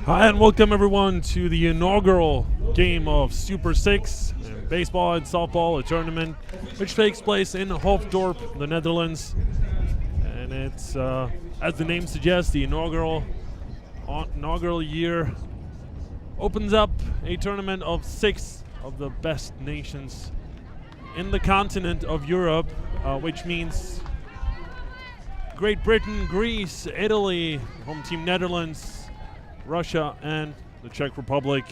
Hi and welcome everyone to the inaugural game of Super 6 in baseball and softball, a tournament which takes place in Hoofddorp, the Netherlands. And it's, as the name suggests, the inaugural year opens up a tournament of 6 of the best nations in the continent of Europe, which means Great Britain, Greece, Italy, home team Netherlands, Russia and the Czech Republic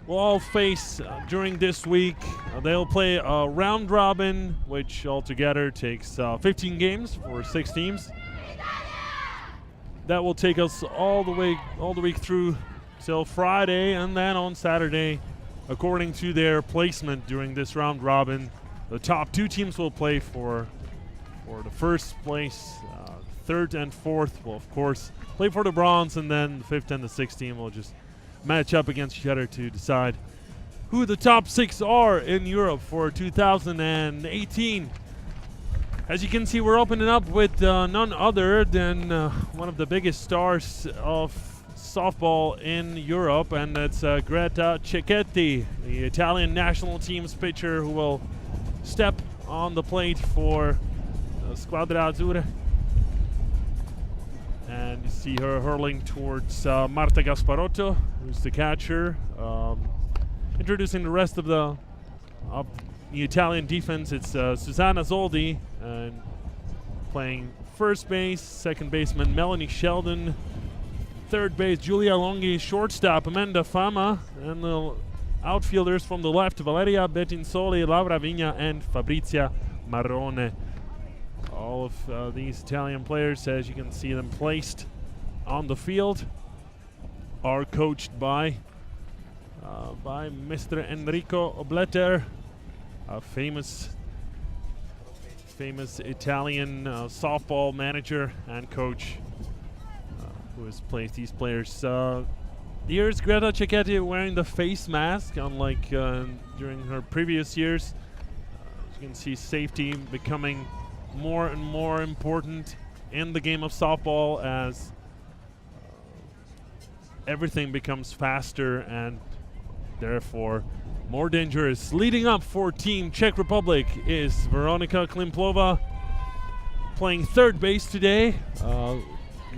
will all face during this week. They'll play a round robin, which altogether takes 15 games for 6 teams. That will take us all the week through till Friday, and then on Saturday, according to their placement during this round robin, the top 2 teams will play for the first place. Third and fourth will, of course, play for the bronze, and then the 5th and the 6th team will just match up against each other to decide who the top 6 are in Europe for 2018. As you can see, we're opening up with none other than one of the biggest stars of softball in Europe, and that's Greta Cecchetti, the Italian national team's pitcher, who will step on the plate for Squadra Azzurra. And you see her hurling towards Marta Gasparotto, who's the catcher. Introducing the rest of the Italian defense, it's Susanna Zoldi, and playing first base, second baseman Melanie Sheldon, third base Giulia Longhi, shortstop Amanda Fama, and the outfielders from the left Valeria Bettinsoli, Laura Vigna, and Fabrizia Marrone. All of these Italian players, as you can see them placed on the field, are coached by Mr. Enrico Obletter, a famous Italian softball manager and coach who has placed these players. Here's Greta Cecchetti wearing the face mask, unlike during her previous years. As you can see, safety becoming more and more important in the game of softball as everything becomes faster and therefore more dangerous. Leading up for Team Czech Republic is Veronika Klimplova, playing third base today,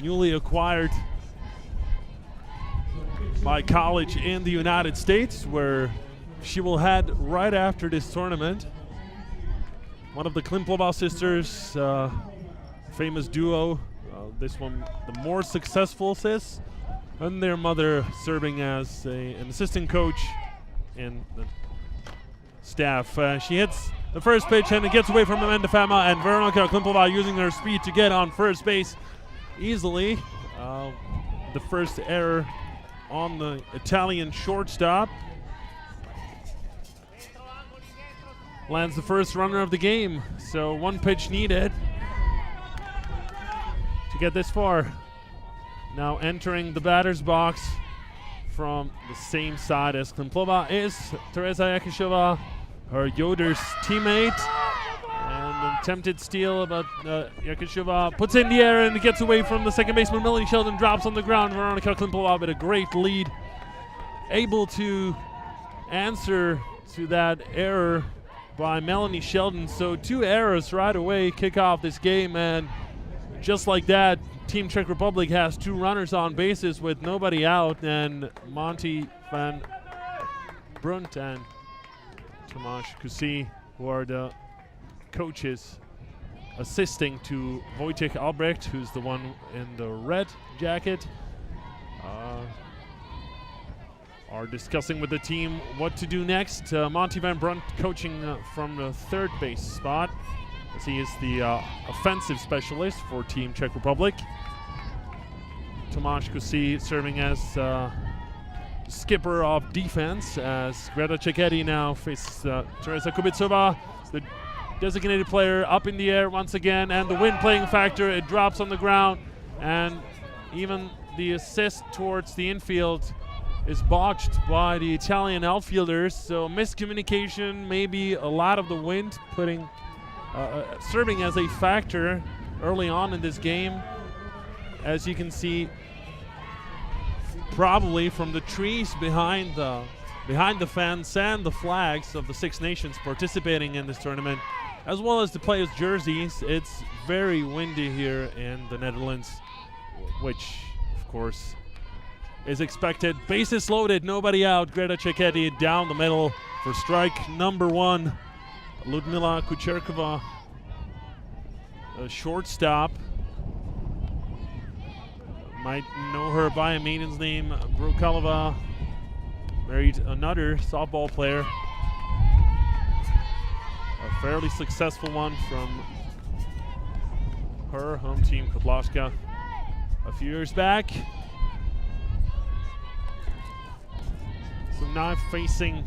newly acquired by college in the United States, where she will head right after this tournament. One of the Klimplova sisters, famous duo, this one the more successful sis, and their mother serving as an assistant coach in the staff. She hits the first pitch and it gets away from Amanda Fama, and Veronika Klimplova using her speed to get on first base easily. The first error on the Italian shortstop. Lands the first runner of the game, so 1 pitch needed to get this far. Now entering the batter's box from the same side as Klimplova is Teresa Yakishova, her Yoder's teammate. And an attempted steal, but Yakishova puts it in the air and it gets away from the second baseman. Melanie Sheldon drops on the ground. Veronika Klimplova with a great lead, able to answer to that error by Melanie Sheldon. So 2 errors right away kick off this game, and just like that, Team Czech Republic has 2 runners on bases with nobody out, and Monty van Brunt and Tomáš Kusí, who are the coaches assisting to Wojciech Albrecht, who's the one in the red jacket, are discussing with the team what to do next. Monty van Brunt coaching from the third base spot, as he is the offensive specialist for Team Czech Republic. Tomáš Kusí serving as skipper of defense, as Greta Cecchetti now faces Teresa Kubicova, the designated player, up in the air once again, and the wind playing factor, it drops on the ground, and even the assist towards the infield is botched by the Italian outfielders. So miscommunication, maybe a lot of the wind serving as a factor early on in this game. As you can see, probably from the trees behind the fence and the flags of the Six Nations participating in this tournament, as well as the players' jerseys. It's very windy here in the Netherlands, which, of course, is expected. Bases loaded, nobody out. Greta Cecchetti down the middle for strike number 1. Ludmila Kucherkova, a shortstop. Might know her by a maiden's name. Brukalova married another softball player. A fairly successful one from her home team, Kotlaska, a few years back. So now facing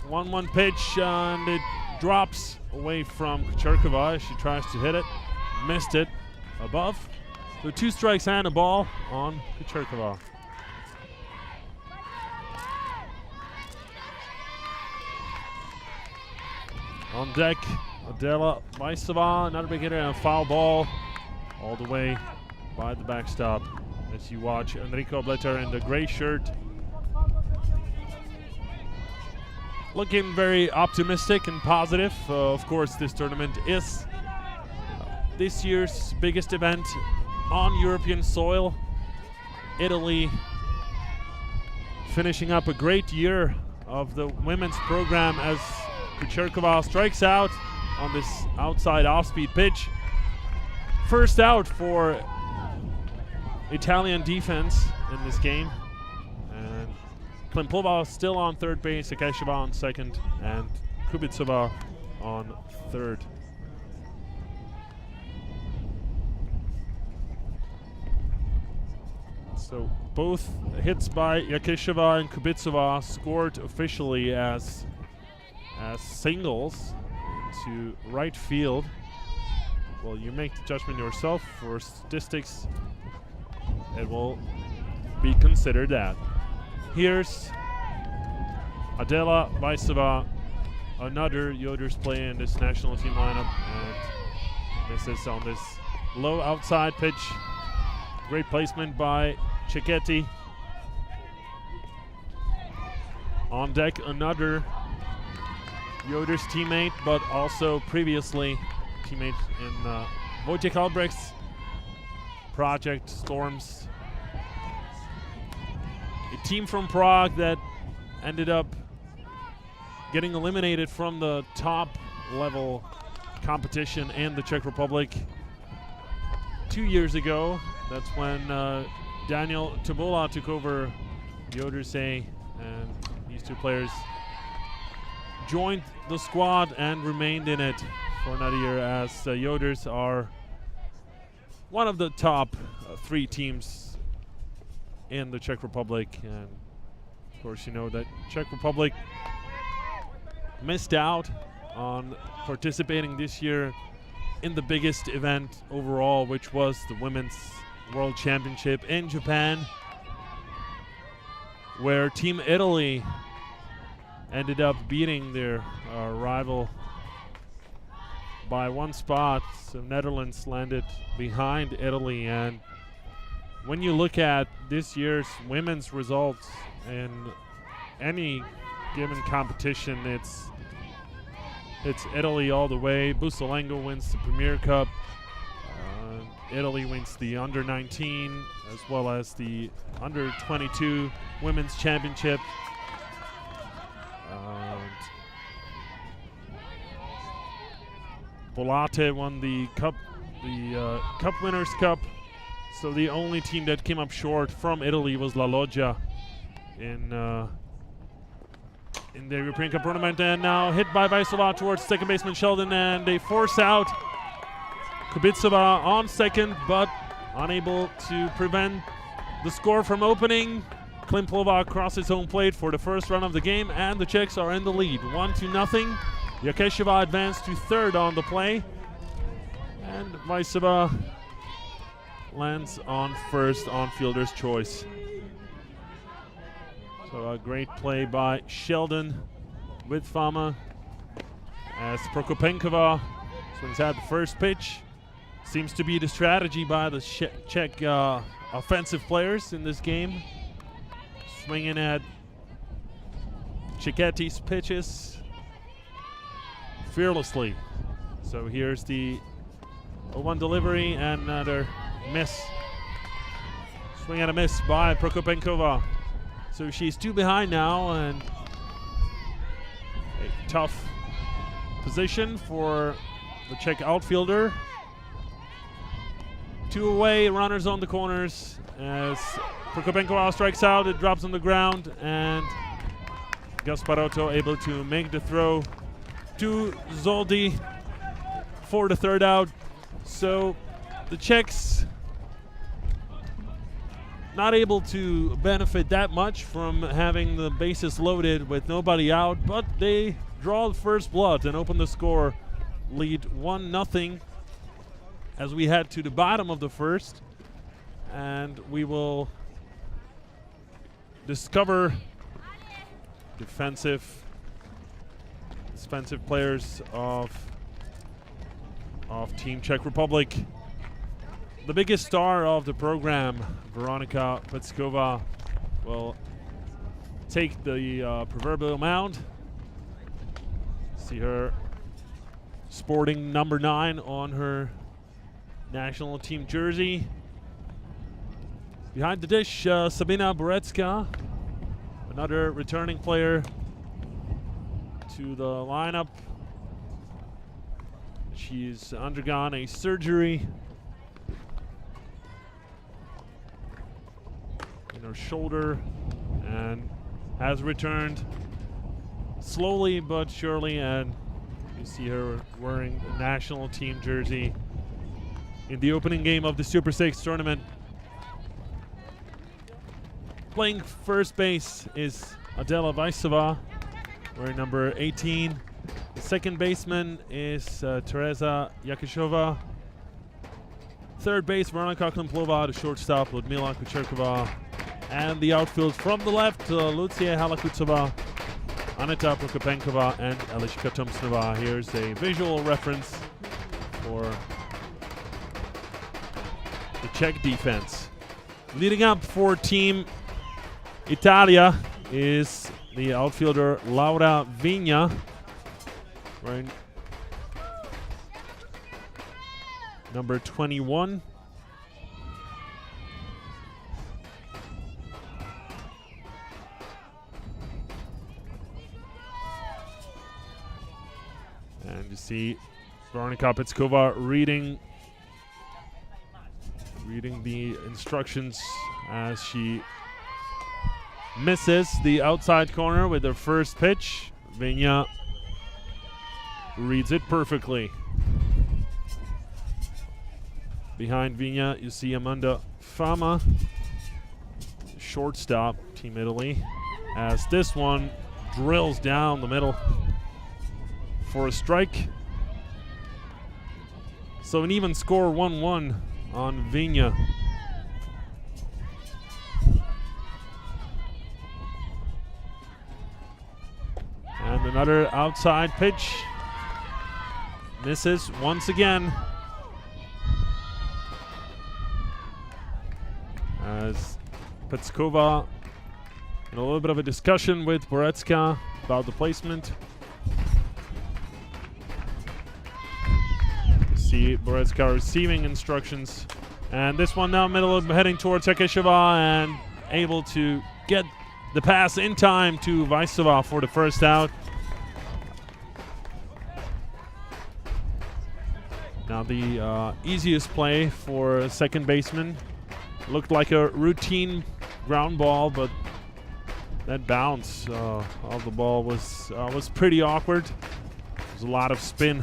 1-1 pitch, and it drops away from Kucherkova. She tries to hit it, missed it above. So 2 strikes and a ball on Kucherkova. On deck, Adela Vaisova, another big hitter, and a foul ball all the way by the backstop. As you watch Enrico Bletter in the gray shirt, looking very optimistic and positive. Of course, this tournament is this year's biggest event on European soil. Italy finishing up a great year of the women's program as Kucherkova strikes out on this outside off-speed pitch. First out for Italian defense in this game. And Klimplova still on third base, Akesheva on second, and Kubitsova on third. So both hits by Yakisheva and Kubitsova scored officially as singles into right field. Well, you make the judgment yourself. For statistics, it will be considered that. Here's Adela Vaisova, another Yoders player in this national team lineup, and this is on this low outside pitch. Great placement by Cecchetti. On deck, another Yoders teammate, but also previously teammate in Wojciech Albrecht's project, Storms. A team from Prague that ended up getting eliminated from the top level competition in the Czech Republic 2 years ago. That's when Daniel Tobola took over Yoders A, and these two players joined the squad and remained in it for another year, as Yoders are one of the top 3 teams in the Czech Republic. And of course, you know that Czech Republic missed out on participating this year in the biggest event overall, which was the Women's World Championship in Japan, where Team Italy ended up beating their rival by 1 spot. So Netherlands landed behind Italy, and when you look at this year's women's results in any given competition, it's Italy all the way. Busolengo wins the Premier Cup. Italy wins the Under-19 as well as the Under-22 Women's Championship. Volate won the Cup, the Cup Winners' Cup. So the only team that came up short from Italy was La Loggia in the European Cup tournament. And now hit by Vaisova towards second baseman Sheldon, and they force out Kubitsova on second, but unable to prevent the score from opening. Klimplova crosses home plate for the first run of the game, and the Czechs are in the lead, 1-0. Yakesheva advanced to third on the play, and Vaisova lands on first on fielder's choice. So a great play by Sheldon with Fama, as Prokopenkova swings out the first pitch. Seems to be the strategy by the Czech offensive players in this game. Swinging at Cechetti's pitches fearlessly. So here's the 0-1 delivery and another miss. Swing and a miss by Prokopenkova. So she's 2 behind now, and a tough position for the Czech outfielder. 2 away, runners on the corners. As Prokopenkova strikes out, it drops on the ground, and Gasparotto able to make the throw to Zoldi for the 3rd out. So the Czechs not able to benefit that much from having the bases loaded with nobody out, but they draw the first blood and open the score, lead 1-0 as we head to the bottom of the 1st, and we will discover defensive players of Team Czech Republic. The biggest star of the program, Veronika Petskova, will take the proverbial mound. See her sporting number 9 on her national team jersey. Behind the dish, Sabina Borecka, another returning player to the lineup. She's undergone a surgery in her shoulder and has returned slowly but surely, and you see her wearing the national team jersey in the opening game of the Super6 tournament. Playing first base is Adela Vaisova, wearing number 18. The second baseman is Teresa Yakishova. Third base, Veronika Klimplova. The shortstop, Ludmila Kucherkova. And the outfield from the left, Lucia Halakutsova, Aneta Prokopenkova, and Eliška Tomsnova. Here's a visual reference for the Czech defense. Leading up for Team Italia is the outfielder Laura Vigna, wearing number 21. And you see Veronika Petskova reading the instructions as she misses the outside corner with her first pitch. Vigna reads it perfectly. Behind Vigna, you see Amanda Fama, shortstop, Team Italy, as this one drills down the middle for a strike. So an even score, 1-1 on Vigna. And another outside pitch. Misses once again. As Petskova in a little bit of a discussion with Borecka about the placement. See Borecka receiving instructions. And this one now middle, heading towards Yakishova and able to get the pass in time to Vaisova for the first out. Now the easiest play for a second baseman. Looked like a routine ground ball, but that bounce of the ball was pretty awkward. There's a lot of spin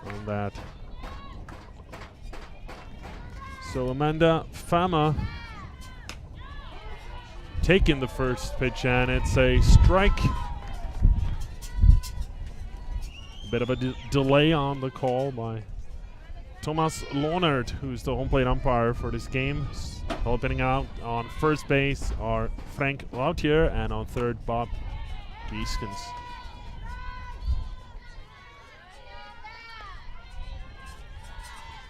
on that. So Amanda Fama taking the first pitch, and it's a strike. A bit of a delay on the call by Thomas Lohnert, who's the home plate umpire for this game. Helping out on first base are Frank Lautier, and on third, Bob Gieskens.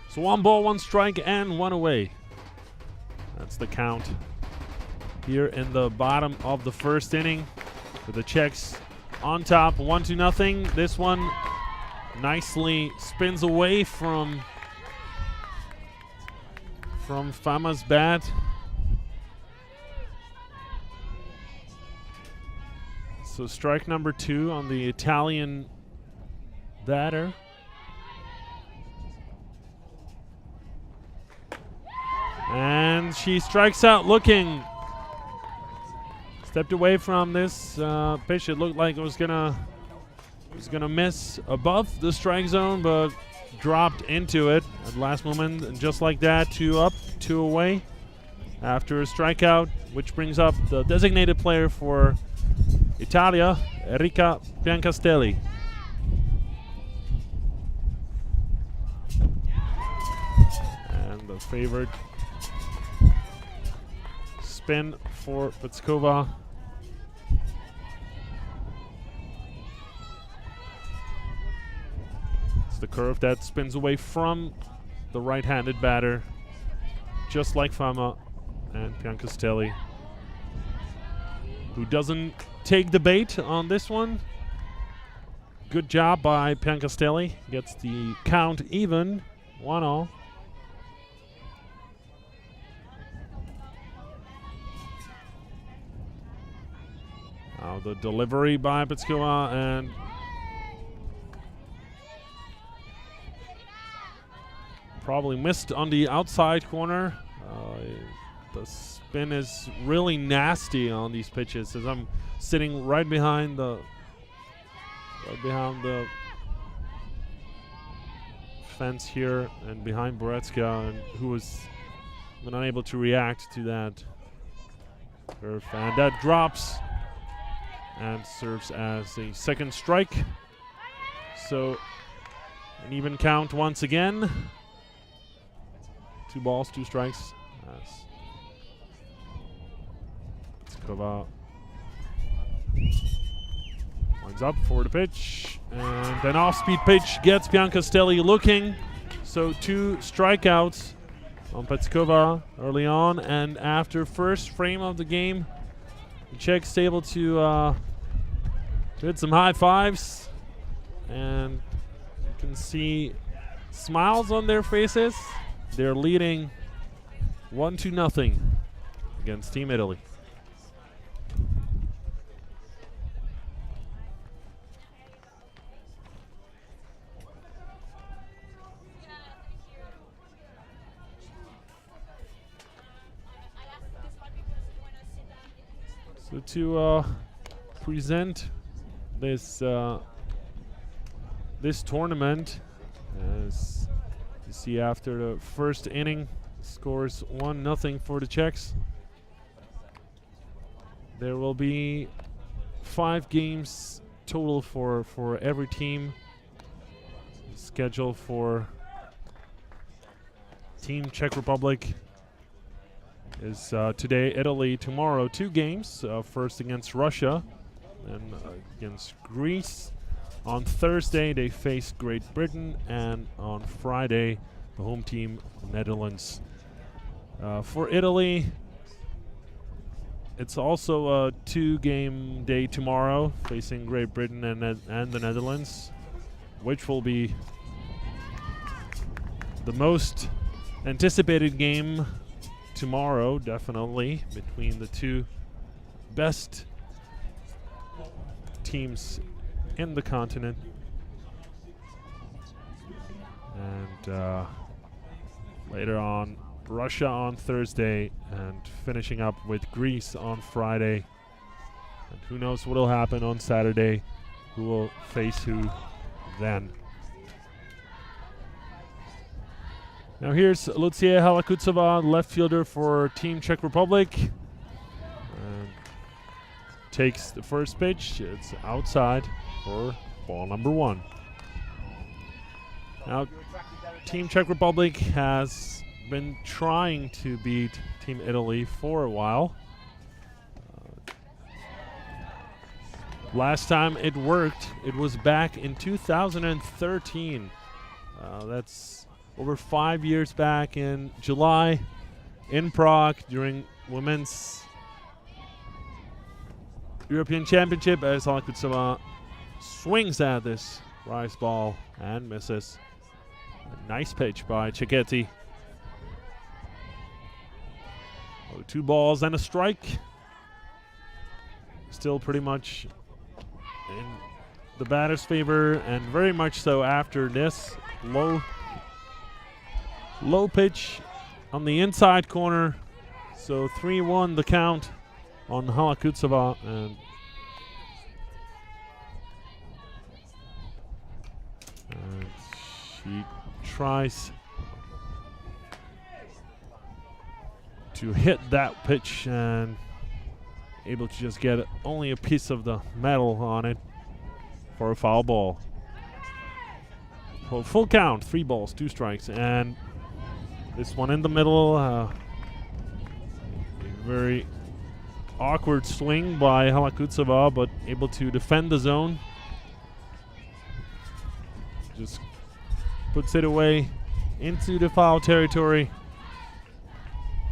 So 1 ball, 1 strike, and 1 away. That's the count here in the bottom of the first inning. With the Czechs on top, 1-0. This one nicely spins away from Fama's bat. So strike number 2 on the Italian batter. And she strikes out looking. Stepped away from this pitch. It looked like it was gonna miss above the strike zone, but dropped into it at the last moment. And just like that, 2 up, 2 away after a strikeout, which brings up the designated player for Italia, Enrica Piancastelli. And the favorite spin for Petskova. It's the curve that spins away from the right-handed batter, just like Fama and Piancastelli, who doesn't take the bait on this one. Good job by Piancastelli. Gets the count even, 1-1. Now the delivery by Petskova, and probably missed on the outside corner. The spin is really nasty on these pitches, as I'm sitting right behind the fence here and behind Boretska, and who was unable to react to that curve, and that drops and serves as a second strike. So an even count once again. 2 balls, 2 strikes. Petskova winds up for the pitch, and an off-speed pitch gets Piancastelli looking. So 2 strikeouts on Petskova early on, and after first frame of the game, the Czechs able to hit some high fives, and you can see smiles on their faces. They're leading 1-0 against Team Italy. So to present this this tournament, as you see after the first inning, scores 1-0 for the Czechs. There will be 5 games total for every team. Schedule for Team Czech Republic is today Italy, tomorrow 2 games, first against Russia and against Greece. On Thursday they face Great Britain, and on Friday the home team, Netherlands. For Italy, it's also a 2-game day tomorrow, facing Great Britain and the Netherlands, which will be the most anticipated game tomorrow, definitely, between the 2 best teams in the continent. And later on, Russia on Thursday, and finishing up with Greece on Friday. And who knows what will happen on Saturday, who will face who then. Now here's Lucia Halakutsova, left fielder for Team Czech Republic. And takes the first pitch. It's outside for ball number 1. Now, Team Czech Republic has been trying to beat Team Italy for a while. Last time it worked, it was back in 2013. That's over 5 years back in July in Prague during Women's European Championship, as Hala Kutsova swings at this rise ball and misses. A nice pitch by Cecchetti. 2 balls and a strike. Still pretty much in the batter's favor, and very much so after this low pitch on the inside corner. So 3-1 the count on Hala Kutsova, and she tries to hit that pitch and able to just get only a piece of the metal on it for a foul ball. Full count, 3 balls, 2 strikes, and this one in the middle. A very awkward swing by Hala Kutsova, but able to defend the zone. Just puts it away into the foul territory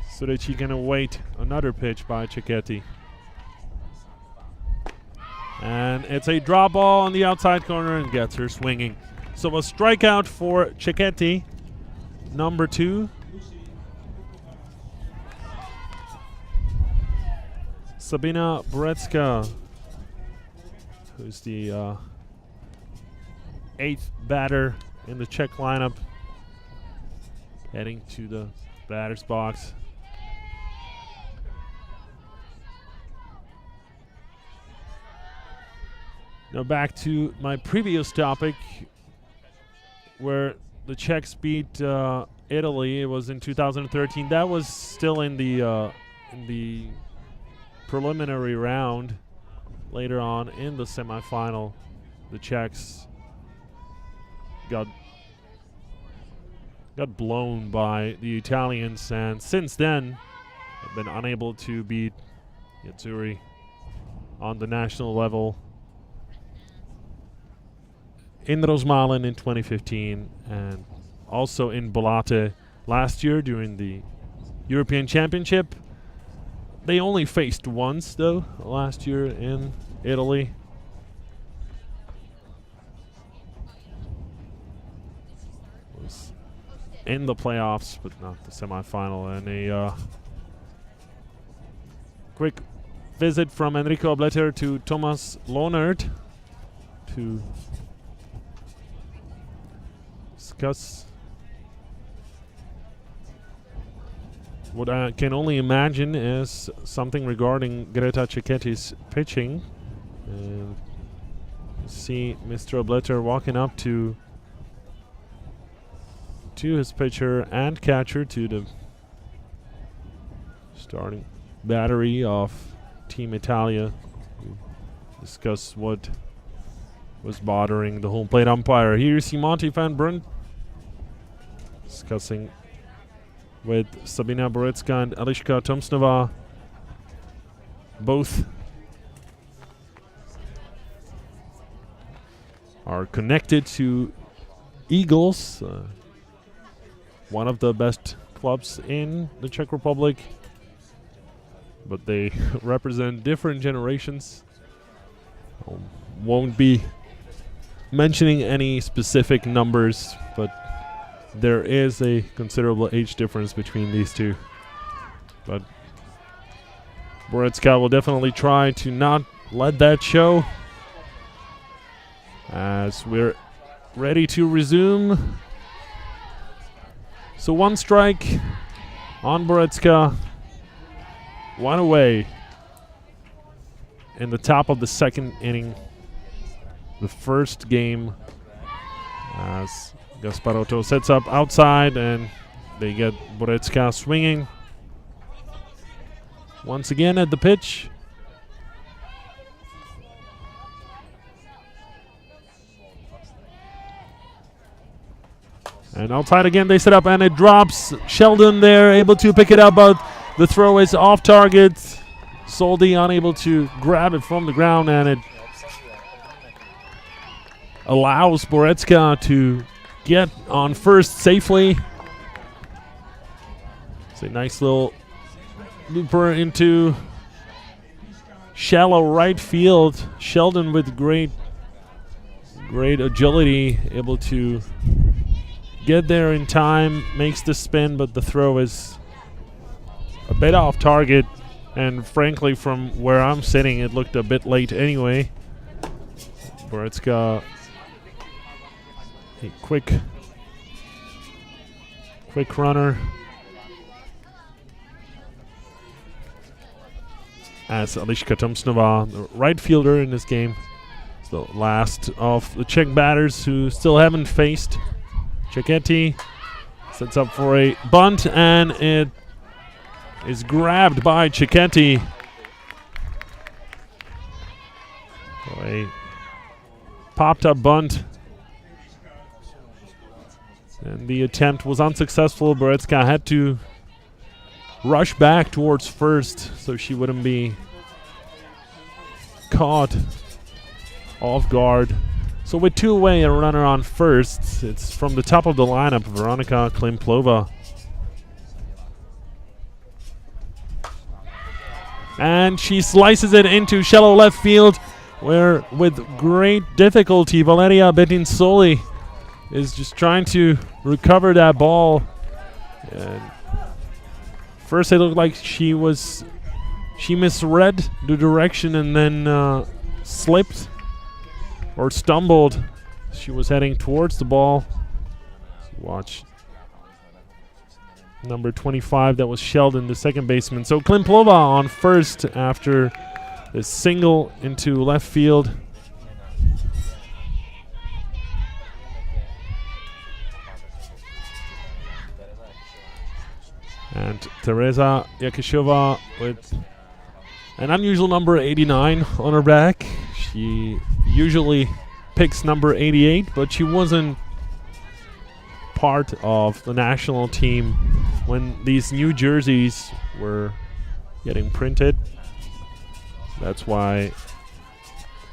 so that she can await another pitch by Cecchetti. And it's a drop ball on the outside corner and gets her swinging. So a strikeout for Cecchetti, number 2. Sabina Borecka, who's the 8th batter in the Czech lineup, heading to the batter's box. Now back to my previous topic, where the Czechs beat Italy. It was in 2013. That was still in the preliminary round. Later on in the semifinal, the Czechs got blown by the Italians, and since then have been unable to beat Yatsuri on the national level. In Rosmalen in 2015, and also in Bolate last year during the European Championship. They only faced once, though, last year in Italy. Was in the playoffs, but not the semifinal. And a quick visit from Enrico Ableter to Thomas Lohnert to discuss what I can only imagine is something regarding Greta Cecchetti's pitching. And see Mr. Ableter walking up to his pitcher and catcher, to the starting battery of Team Italia, to discuss what was bothering the home plate umpire. Here you see Monty van Brunt discussing with Sabina Borecka and Eliška Tomsnova. Both are connected to Eagles, one of the best clubs in the Czech Republic, but they represent different generations. Won't be mentioning any specific numbers, but there is a considerable age difference between these two. But Borecka will definitely try to not let that show, as we're ready to resume. So 1 strike on Borecka, 1 away in the top of the 2nd inning. The first game, as Gasparotto sets up outside, and they get Borecka swinging once again at the pitch. And outside again, they set up, and it drops. Sheldon there, able to pick it up, but the throw is off target. Soldi unable to grab it from the ground, and it allows Borecka to get on first safely. It's a nice little looper into shallow right field. Sheldon with great agility, able to get there in time, makes the spin, but the throw is a bit off target. And frankly, from where I'm sitting, it looked a bit late anyway. Borecka, a quick runner. As Eliška Tomsnova, the right fielder in this game, is the last of the Czech batters who still haven't faced. Cecchetti sets up for a bunt, and it is grabbed by Cecchetti. So a popped-up bunt, and the attempt was unsuccessful. Borecka had to rush back towards first so she wouldn't be caught off guard. So with two away, a runner on first. It's from the top of the lineup, Veronika Klimplova. And she slices it into shallow left field, where with great difficulty Valeria Bettinsoli is just trying to recover that ball. And first it looked like she misread the direction and then slipped or stumbled. She was heading towards the ball. Watch number 25, that was Sheldon, the second baseman. So Klimplova on first after the single into left field. And Teresa Yakishova with an unusual number 89 on her back. She usually picks number 88, but she wasn't part of the national team when these new jerseys were getting printed. That's why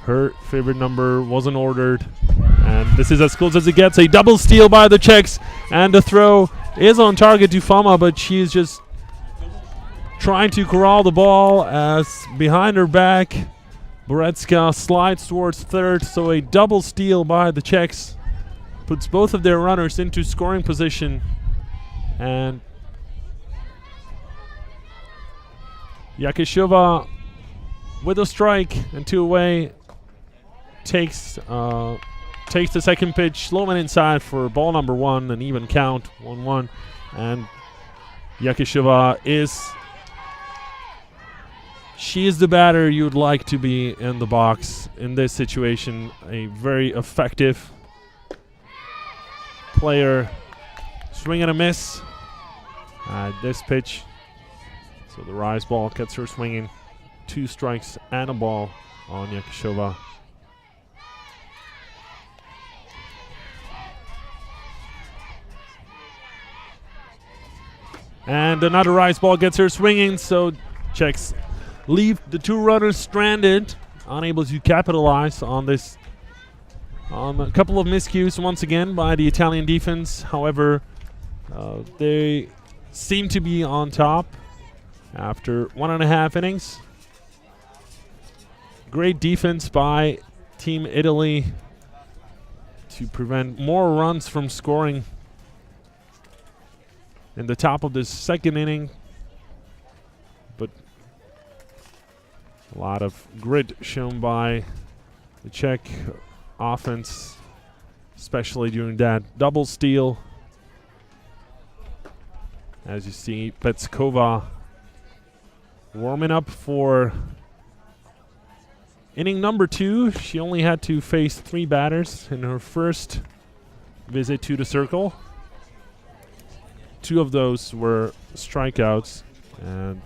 her favorite number wasn't ordered. And this is as close as it gets. A double steal by the Czechs, and the throw is on target to Fama, but she's just trying to corral the ball as behind her back Borecka slides towards third. So a double steal by the Czechs puts both of their runners into scoring position, and Yakishova with a strike and two away takes the second pitch, low and inside for ball number one, an even count, 1-1. And Yakishova she is the batter you'd like to be in the box in this situation. A very effective player. Swing and a miss at this pitch. So the rise ball gets her swinging. 2 strikes and a ball on Yakishova. And another rise ball gets her swinging, so Czechs leave the 2 runners stranded, unable to capitalize on this. On a couple of miscues once again by the Italian defense. However, they seem to be on top after 1.5 innings. Great defense by Team Italy to prevent more runs from scoring in the top of the second inning. But a lot of grit shown by the Czech offense, especially during that double steal. As you see, Petskova warming up for inning number 2. She only had to face 3 batters in her first visit to the circle. 2 of those were strikeouts, and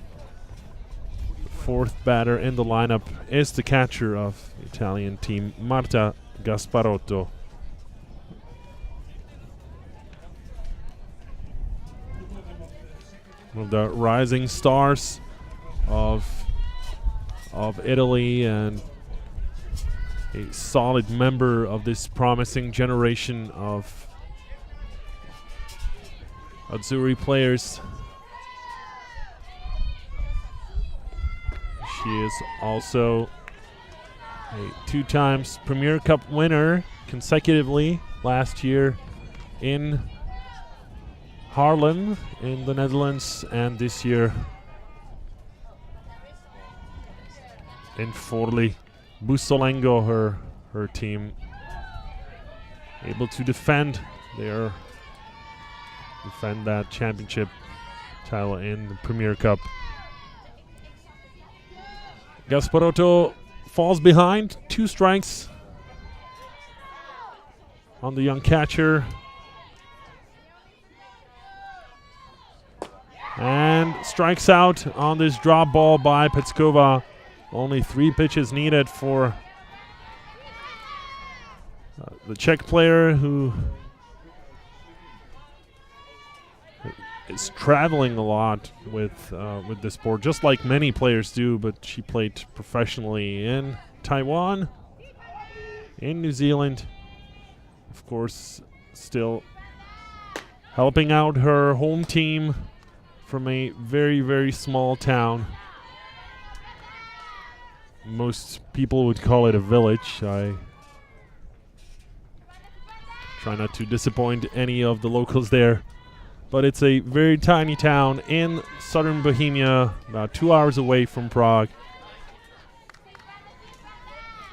the 4th batter in the lineup is the catcher of the Italian team, Marta Gasparotto. One of the rising stars of Italy, and a solid member of this promising generation of Azzurri players. She is also a 2 times Premier Cup winner consecutively last year in Haarlem in the Netherlands, and this year in Forli. Bussolengo, her team, able to defend that championship title in the Premier Cup. Gasparotto falls behind, 2 strikes on the young catcher. And strikes out on this drop ball by Petskova. Only 3 pitches needed for the Czech player, who is traveling a lot with this sport, just like many players do, but she played professionally in Taiwan, in New Zealand, of course, still helping out her home team from a very, very small town. Most people would call it a village. I try not to disappoint any of the locals there, but it's a very tiny town in southern Bohemia, about 2 hours away from Prague,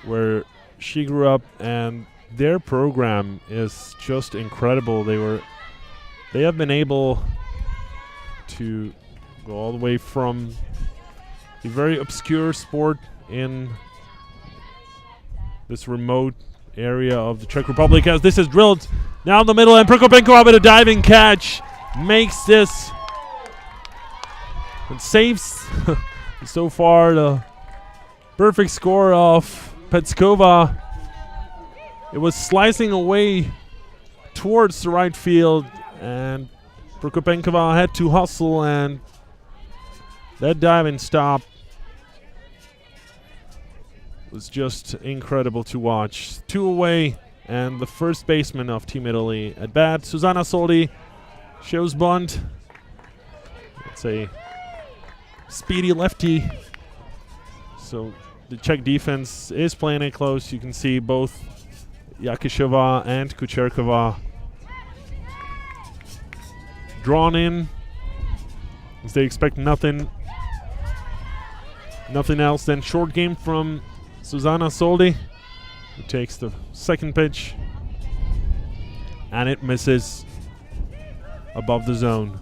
where she grew up, and their program is just incredible. They have been able to go all the way from a very obscure sport in this remote area of the Czech Republic, as this is drilled down the middle, and Prokopenko with a diving catch makes this and saves so far the perfect score of Petskova. It was slicing away towards the right field, and Prokopenkova had to hustle, and that diving stop was just incredible to watch. 2 away, and the first baseman of Team Italy at bat, Susanna Soldi, shows bunt. It's a speedy lefty, so the Czech defense is playing it close. You can see both Jakishova and Kucherkova drawn in, as they expect nothing else than short game from Susanna Soldi, who takes the second pitch, and it misses above the zone.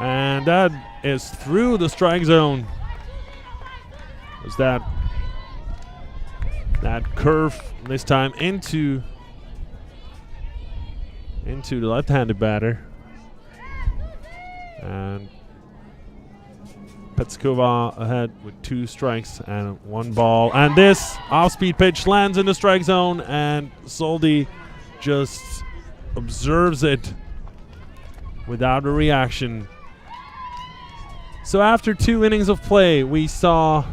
And that is through the strike zone. Was that curve this time into the left-handed batter. And Petskova ahead with 2 strikes and 1 ball. And this off-speed pitch lands in the strike zone, and Soldi just observes it without a reaction. So after 2 innings of play, we saw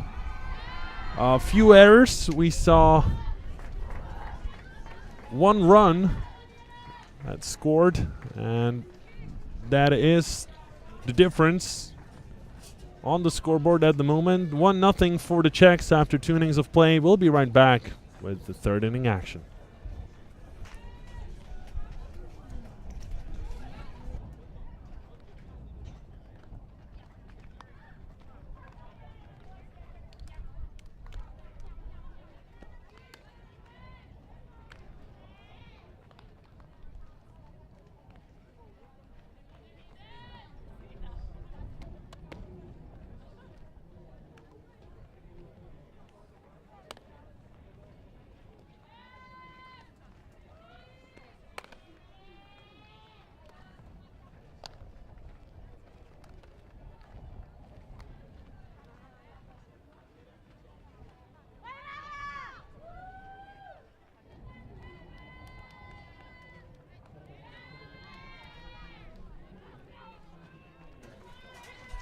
a few errors. We saw 1 run that scored, and that is the difference on the scoreboard at the moment. 1-0 for the Czechs after 2 innings of play. We'll be right back with the 3rd inning action.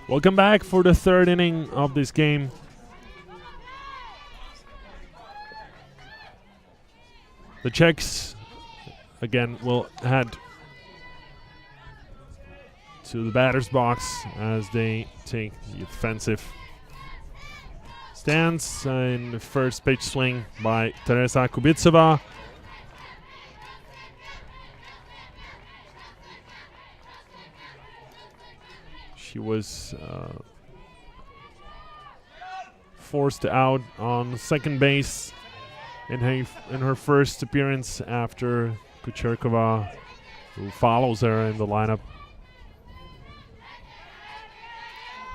Welcome back for the 3rd inning of this game. The Czechs again will head to the batter's box as they take the offensive stance in the first pitch swing by Teresa Kubicova. She was forced out on second base in her first appearance after Kucherkova, who follows her in the lineup,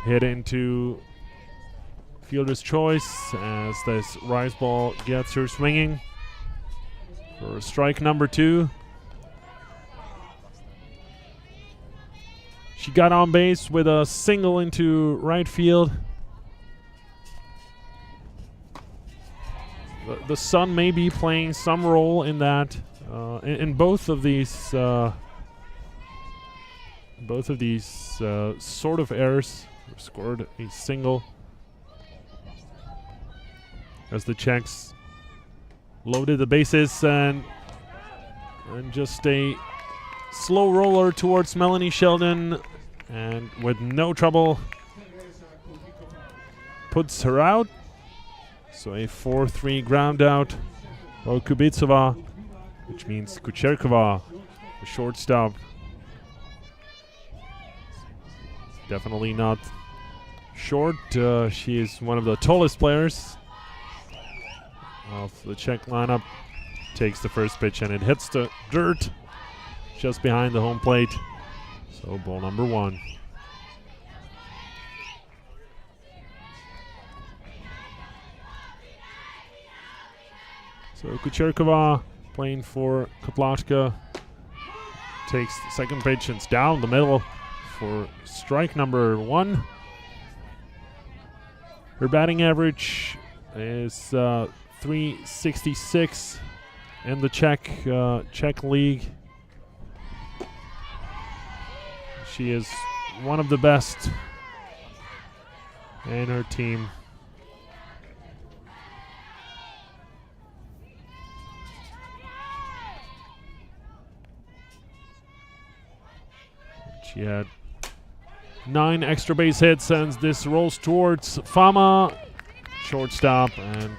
hit into fielder's choice as this rise ball gets her swinging for strike number 2. She got on base with a single into right field. The sun may be playing some role in that. In both of these sort of errors, scored a single as the Czechs loaded the bases and just a slow roller towards Melanie Sheldon, and with no trouble puts her out. So a 4-3 ground out for Kubicova, which means Kucherkova, the shortstop, definitely not short. She is one of the tallest players of the Czech lineup. Takes the first pitch and it hits the dirt just behind the home plate. So ball number 1. So Kucherkova playing for Kotlashka takes the second pitch and it's down the middle for strike number 1. Her batting average is 366 in the Czech league. She is one of the best in her team. She had 9 extra base hits, and this rolls towards Fama, shortstop, and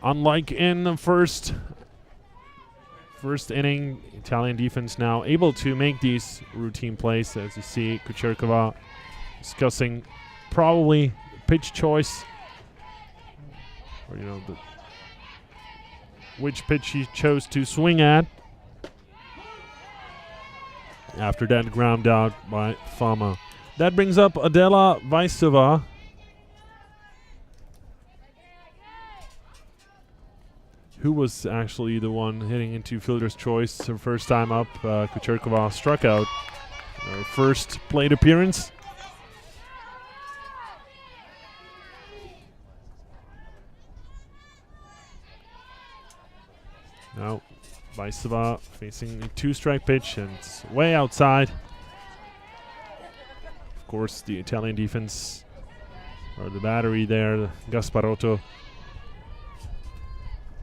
unlike in the first inning, Italian defense now able to make these routine plays. As you see, Kucherkova discussing probably pitch choice, or which pitch she chose to swing at. After that ground out by Fama. That brings up Adela Vaisova, who was actually the one hitting into fielder's choice her first time up. Kucherkova struck out her first plate appearance. Now Vaisova facing a 2-strike pitch and it's way outside. Of course, the Italian defense, or the battery there, Gasparotto,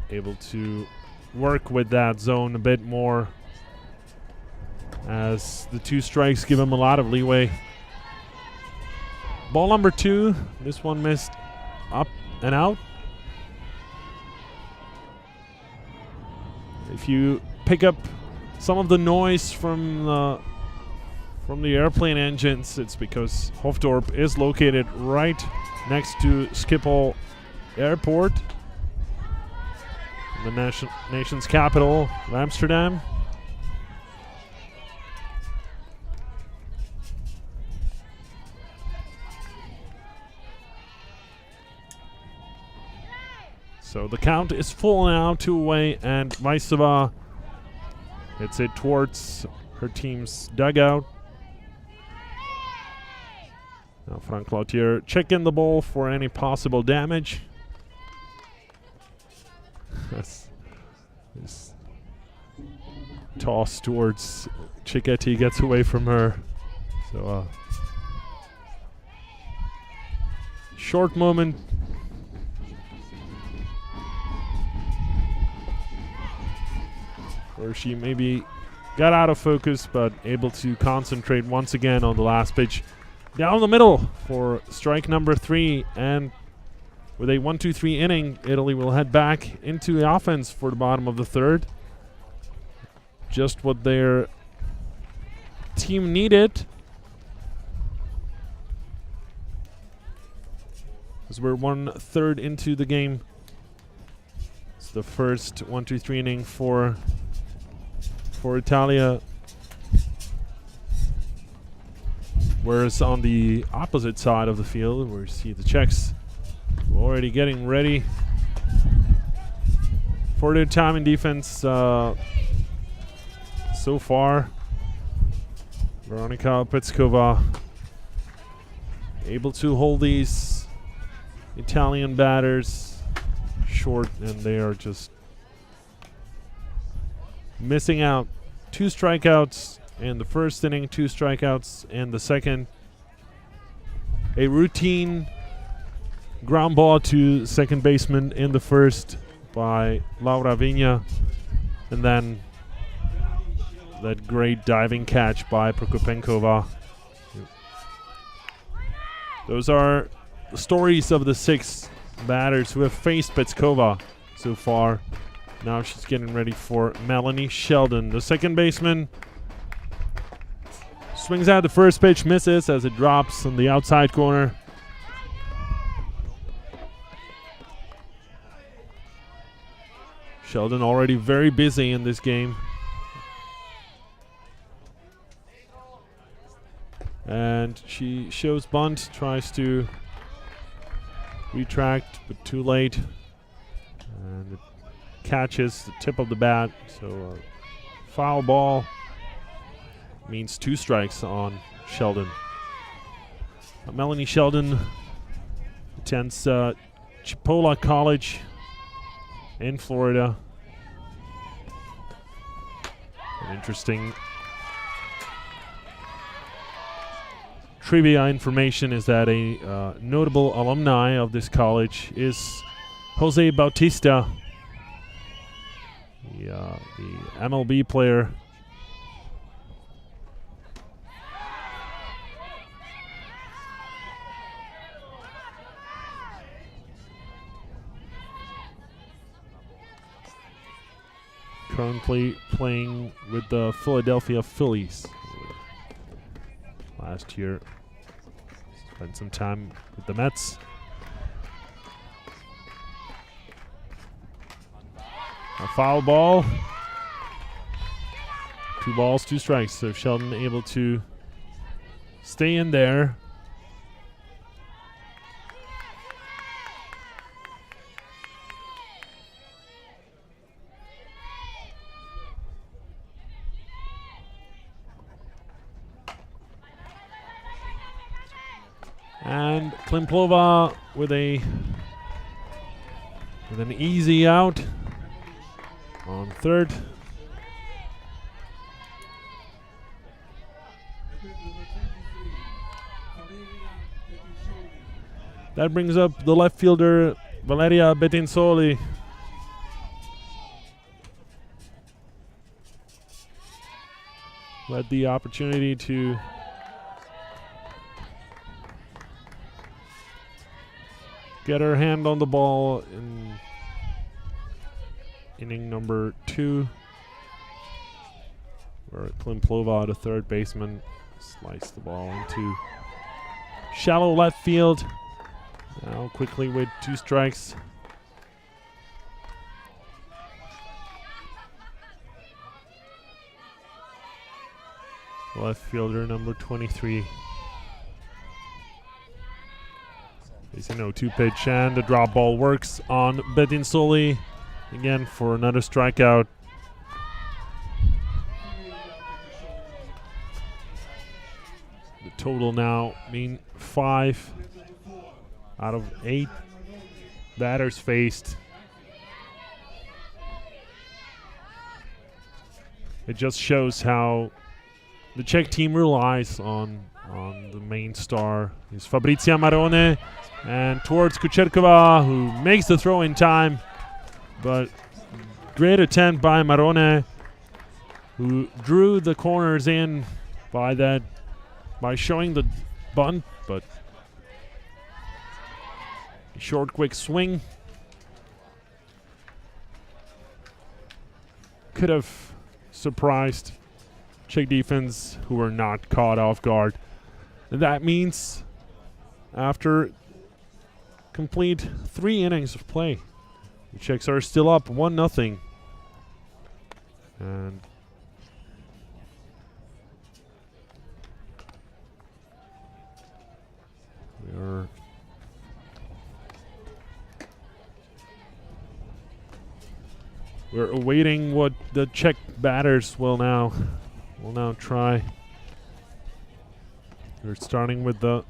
able to work with that zone a bit more, as the 2 strikes give him a lot of leeway. Ball number 2, this one missed up and out. If you pick up some of the noise from the airplane engines, it's because Hoofddorp is located right next to Schiphol Airport, the nation's capital of Amsterdam. So the count is full now, 2 away, and Vaisova hits it towards her team's dugout. Now Frank Lautier checking the ball for any possible damage. This toss towards Cicchetti gets away from her. So short moment where she maybe got out of focus, but able to concentrate once again on the last pitch. Down the middle for strike number 3, and with a 1-2-3 inning, Italy will head back into the offense for the bottom of the 3rd. Just what their team needed, as we're 1/3 into the game. It's the first 1-2-3 inning for Italia. Whereas on the opposite side of the field, we see the Czechs already getting ready for their time in defense. So far, Veronika Petskova able to hold these Italian batters short, and they are just missing out. 2 strikeouts in the first inning, 2 strikeouts in the second. A routine ground ball to second baseman in the first by Laura Vigna, and then that great diving catch by Prokopenkova. Those are the stories of the 6 batters who have faced Petskova so far. Now she's getting ready for Melanie Sheldon. The second baseman swings out the first pitch, misses as it drops on the outside corner. Sheldon already very busy in this game. And she shows bunt, tries to retract, but too late. And it catches the tip of the bat, so foul ball means 2 strikes on Sheldon. Melanie Sheldon attends Chipola College in Florida. An interesting trivia information is that a notable alumni of this college is Jose Bautista, the MLB player. Currently playing with the Philadelphia Phillies. Last year, spent some time with the Mets. A foul ball. 2 balls, 2 strikes. So Sheldon able to stay in there. And Klimplova with an easy out on 3rd. That brings up the left fielder Valeria Bettinsoli. Had the opportunity to get her hand on the ball in inning number 2, where Klimplova, the third baseman, sliced the ball into shallow left field. Now quickly with 2 strikes. Left fielder number 23. It's a 0-2 pitch, and the drop ball works on Bettinsoli again for another strikeout. The total now being 5 out of 8 batters faced. It just shows how the Czech team relies on the main star. Is Fabrizia Marone, and towards Kucherkova, who makes the throw in time, but great attempt by Marone who drew the corners in by showing the bunt, but a short, quick swing could have surprised Czech defense, who were not caught off guard. And that means after complete 3 innings of play, the Czechs are still up 1-0. And we're awaiting what the Czech batters will now try. We're starting with the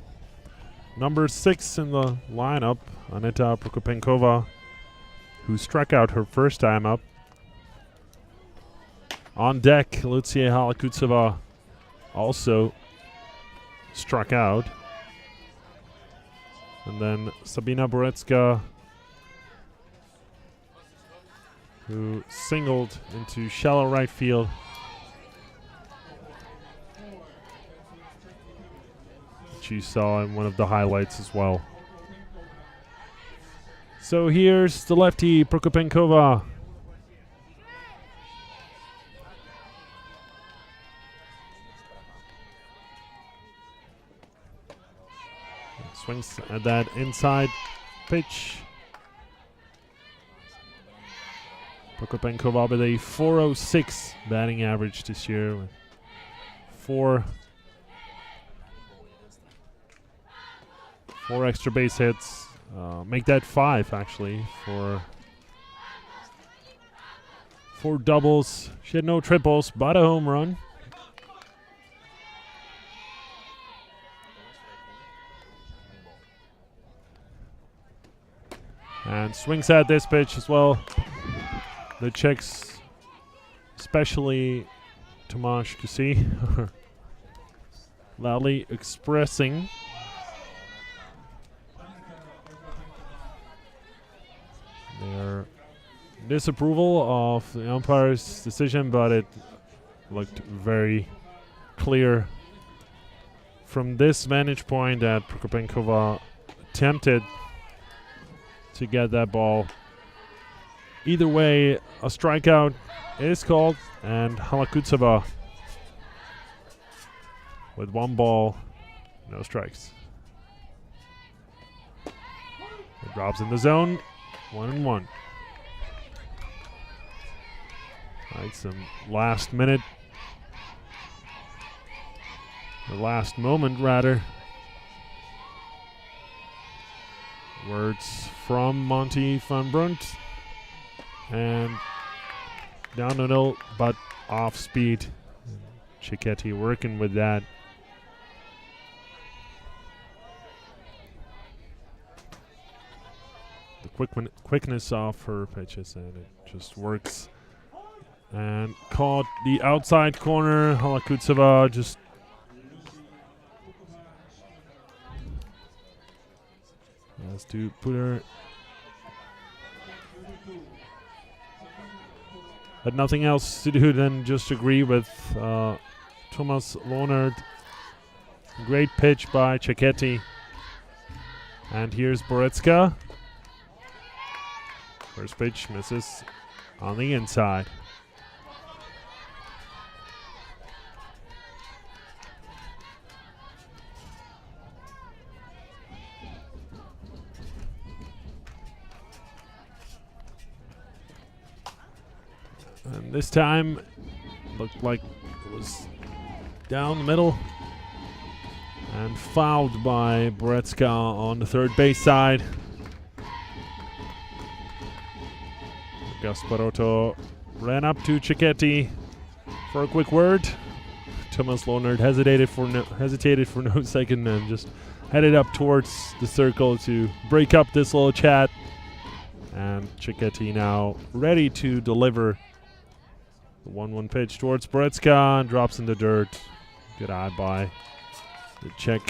number 6 in the lineup, Aneta Prokopenkova, who struck out her first time up. On deck, Lucia Halakutseva also struck out. And then Sabina Borecka, who singled into shallow right field. Which you saw in one of the highlights as well. So here's the lefty, Prokopenkova. Swings at that inside pitch. Prokopenkova with a .406 batting average this year. With four extra base hits. Make that 5 actually for 4 doubles. She had no triples, but a home run. And swings at this pitch as well. The Czechs, especially Tomáš Kusy, loudly expressing their disapproval of the umpire's decision, but it looked very clear from this vantage point that Prokopenkova attempted to get that ball. Either way, a strikeout is called, and Halakutseva with 1 ball, no strikes. It drops in the zone, 1-1. Right, some last minute, or last moment rather, words from Monty van Brunt. And down the middle, but off speed. Cecchetti working with that. The quickness of her pitches, and it just works. And caught the outside corner. Halakutseva just has to put her. Had nothing else to do than just agree with Thomas Lohnert. Great pitch by Cecchetti. And here's Borecka. First pitch misses on the inside. And this time, looked like it was down the middle and fouled by Borecka on the third base side. Gasparotto ran up to Cecchetti for a quick word. Thomas Lohnert hesitated for no second and just headed up towards the circle to break up this little chat. And Cecchetti now ready to deliver. The 1-1 pitch towards Borecka and drops in the dirt. Good eye by the Czech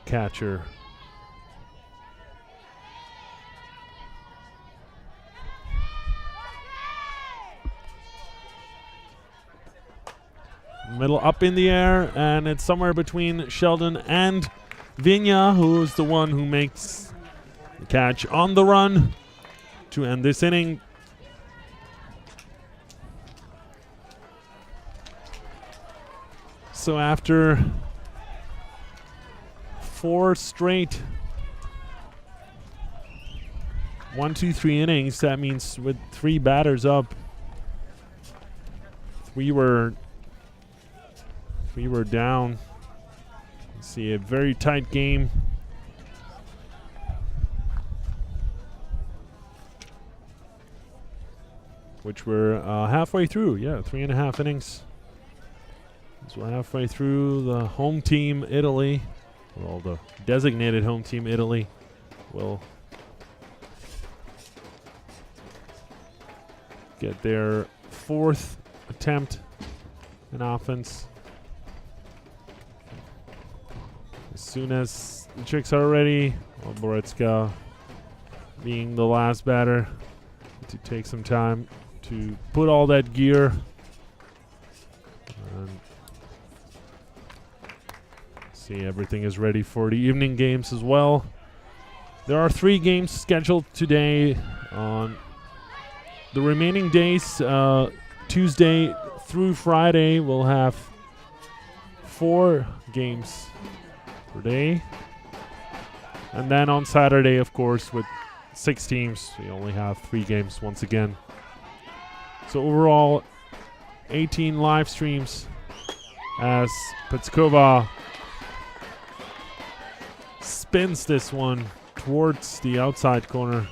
catcher. Middle up in the air, and it's somewhere between Sheldon and Vigna, who is the one who makes the catch on the run to end this inning. So after 4 straight 1, 2, 3 innings, that means with 3 batters up, we were down. See a very tight game. Which we're halfway through. Yeah, 3.5 innings. So we're halfway through. The home team, Italy, well, the designated home team, Italy, will get their 4th attempt in offense. As soon as the Czechs are ready, Borecka, being the last batter, to take some time to put all that gear. And see, everything is ready for the evening games as well. There are 3 games scheduled today. On the remaining days, Tuesday through Friday, we'll have 4 games per day. And then on Saturday, of course, with 6 teams, we only have 3 games once again. So overall, 18 live streams as Petskova spins this one towards the outside corner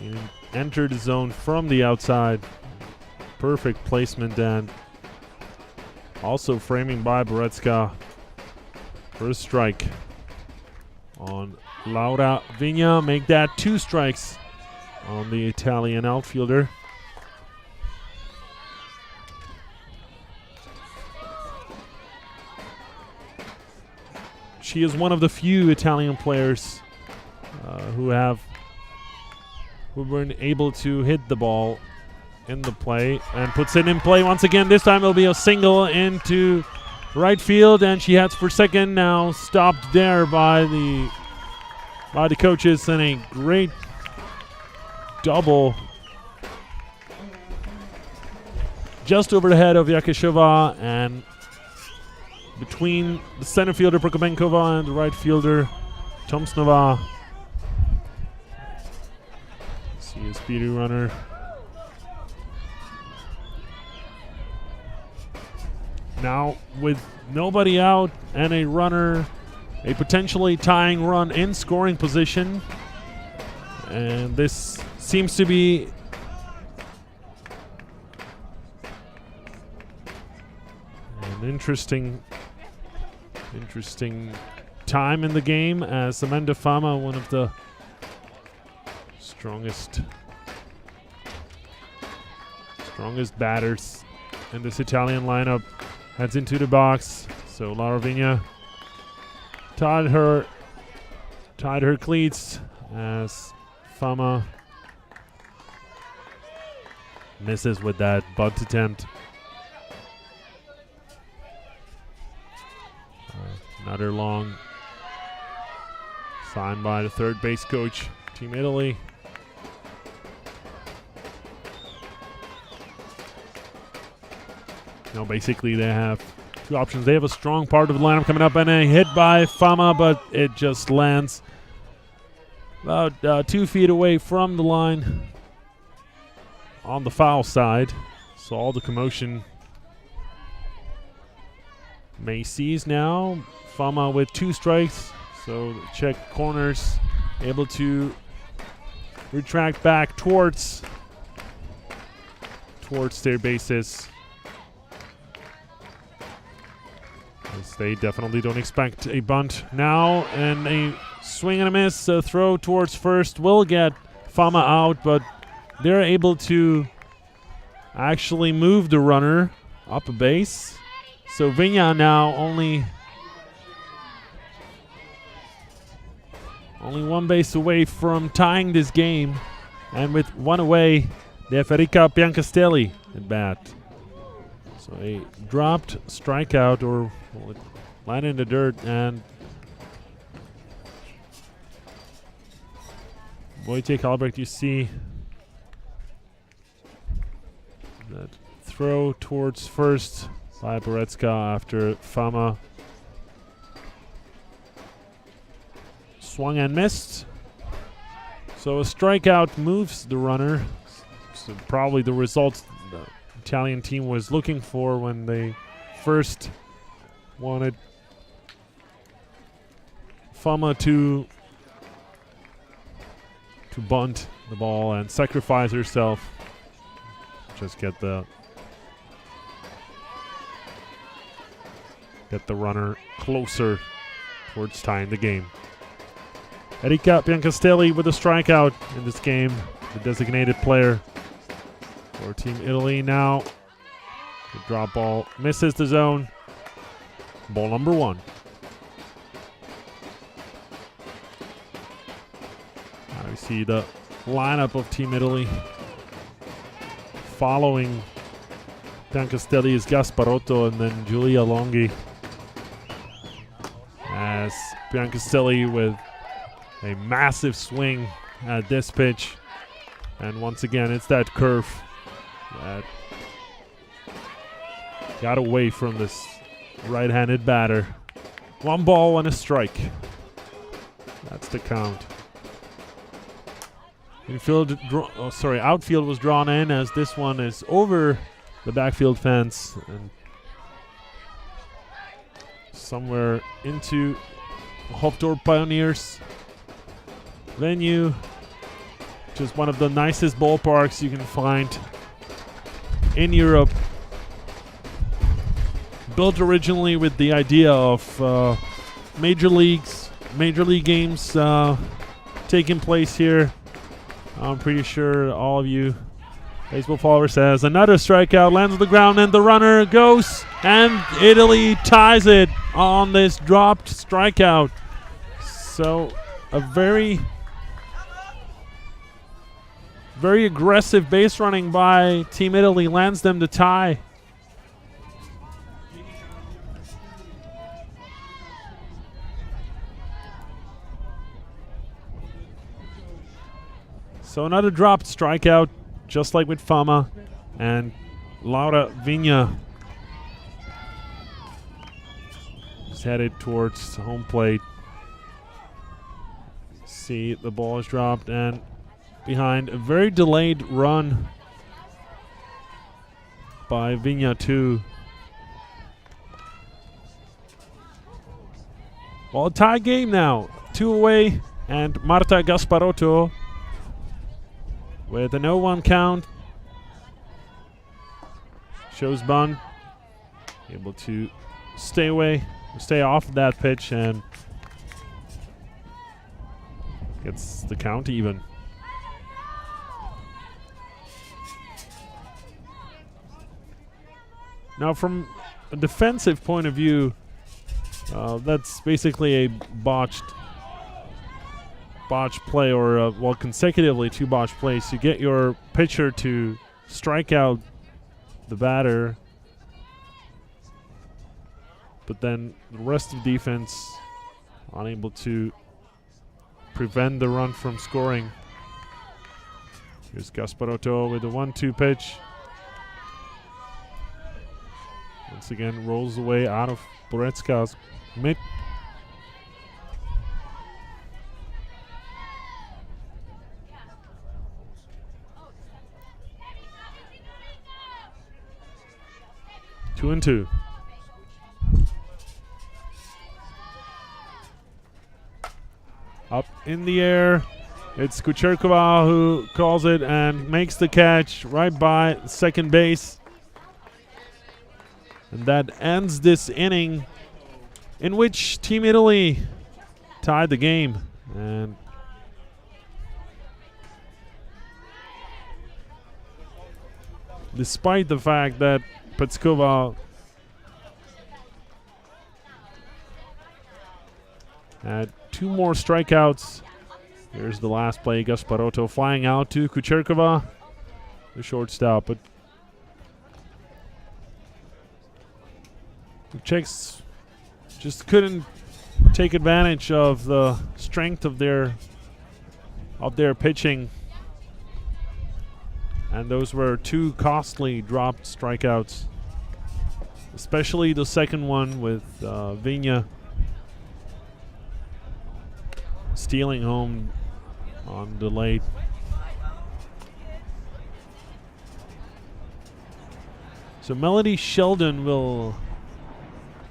and enter the zone from the outside. Perfect placement, and also framing by Borecka for a strike on Laura Vigna. Make that 2 strikes on the Italian outfielder. She is one of the few Italian players who have been able to hit the ball in the play, and puts it in play once again. This time it'll be a single into right field, and she heads for second. Now stopped there by the coaches, and a great double just over the head of Yakishova, and between the center fielder Prokopenkova and the right fielder Tomsnova. See a speedy runner. Now with nobody out and a runner, a potentially tying run in scoring position, and this seems to be an interesting time in the game, as Amanda Fama, one of the strongest batters in this Italian lineup, heads into the box. So Laura Vigna tied her cleats as Fama misses with that bunt attempt. Another long sign by the third base coach, Team Italy. Now basically they have 2 options. They have a strong part of the lineup coming up, and a hit by Fama, but it just lands about 2 feet away from the line on the foul side. So all the commotion may cease now. Fama with 2 strikes, so the Czech corners able to retract back towards their bases, as they definitely don't expect a bunt now. And a swing and a miss, a throw towards first will get Fama out, but they're able to actually move the runner up a base. So Vigna now only 1 base away from tying this game, and with 1 away, they have Erika Biancastelli at bat. So a dropped strikeout, or well, it landed in the dirt, and Wojciech Albrecht, you see that throw towards first by Borecka after Fama swung and missed. So a strikeout moves the runner. So probably the result the Italian team was looking for when they first wanted Fama to bunt the ball and sacrifice herself. Just get the runner closer towards tying the game. Erika Biancastelli with a strikeout in this game, the designated player for Team Italy. Now the drop ball misses the zone. Ball number 1. Now we see the lineup of Team Italy. Following Biancastelli is Gasparotto and then Giulia Longhi. As Biancastelli with a massive swing at this pitch. And once again, it's that curve that got away from this right-handed batter. 1 ball and a strike. That's the count. Outfield was drawn in, as this one is over the backfield fence and somewhere into Hofdorp Pioneers venue, which is one of the nicest ballparks you can find in Europe. Built originally with the idea of major league games taking place here. I'm pretty sure all of you baseball followers says another strikeout lands on the ground and the runner goes, and Italy ties it on this dropped strikeout. So a very aggressive base running by Team Italy lands them to tie. So another dropped strikeout, just like with Fama, and Laura Vigna is headed towards home plate. See, the ball is dropped, and behind a very delayed run by Vigna too. Well, a tie game now, 2 away, and Marta Gasparotto with a 0-1 count shows bunt, able to stay off that pitch, and gets the count even. Now, from a defensive point of view, that's basically a botched play, or consecutively 2 botched plays. You get your pitcher to strike out the batter, but then the rest of defense unable to prevent the run from scoring. Here's Gasparotto with the 1-2 pitch. Once again, rolls away out of Borecka's mitt. Two and two. Up in the air. It's Kucherkova who calls it and makes the catch right by second base. And that ends this inning, in which Team Italy tied the game. And despite the fact that Petskova had 2 more strikeouts, here's the last play. Gasparotto flying out to Kucherkova, the shortstop. But Czechs just couldn't take advantage of the strength of their pitching, and those were two costly dropped strikeouts, especially the second one with Vigna stealing home on the late. So Melody Sheldon will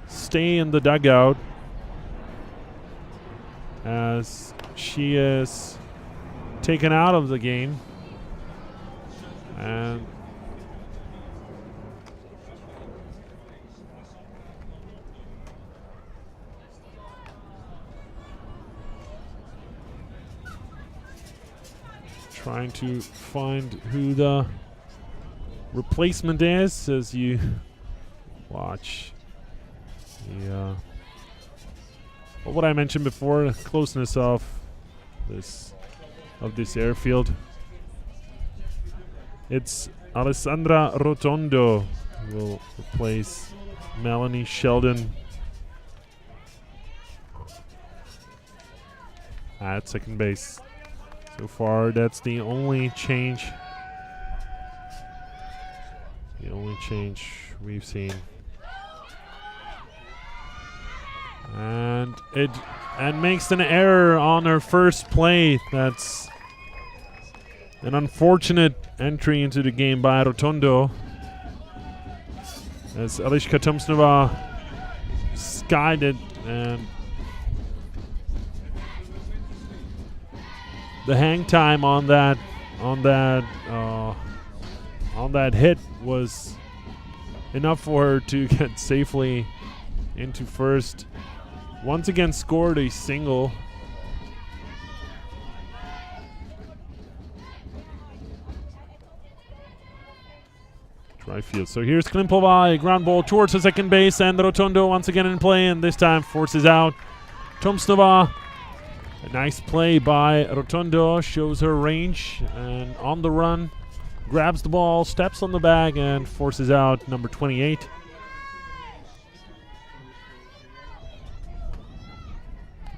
stay in the dugout as she is taken out of the game, and trying to find who the replacement is as you watch the what I mentioned before, the closeness of this airfield. It's Alessandra Rotondo who will replace Melanie Sheldon at second base. So far, that's the only change. The only change we've seen. And makes an error on her first play. That's an unfortunate entry into the game by Rotondo, as Eliška Tomsnova skied it, and the hang time on that hit was enough for her to get safely into first. Once again scored a single. Right field. So here's Klimplova, a ground ball towards the second base, and Rotondo once again in play, and this time forces out Tomsnova. A nice play by Rotondo, shows her range, and on the run, grabs the ball, steps on the bag, and forces out number 28.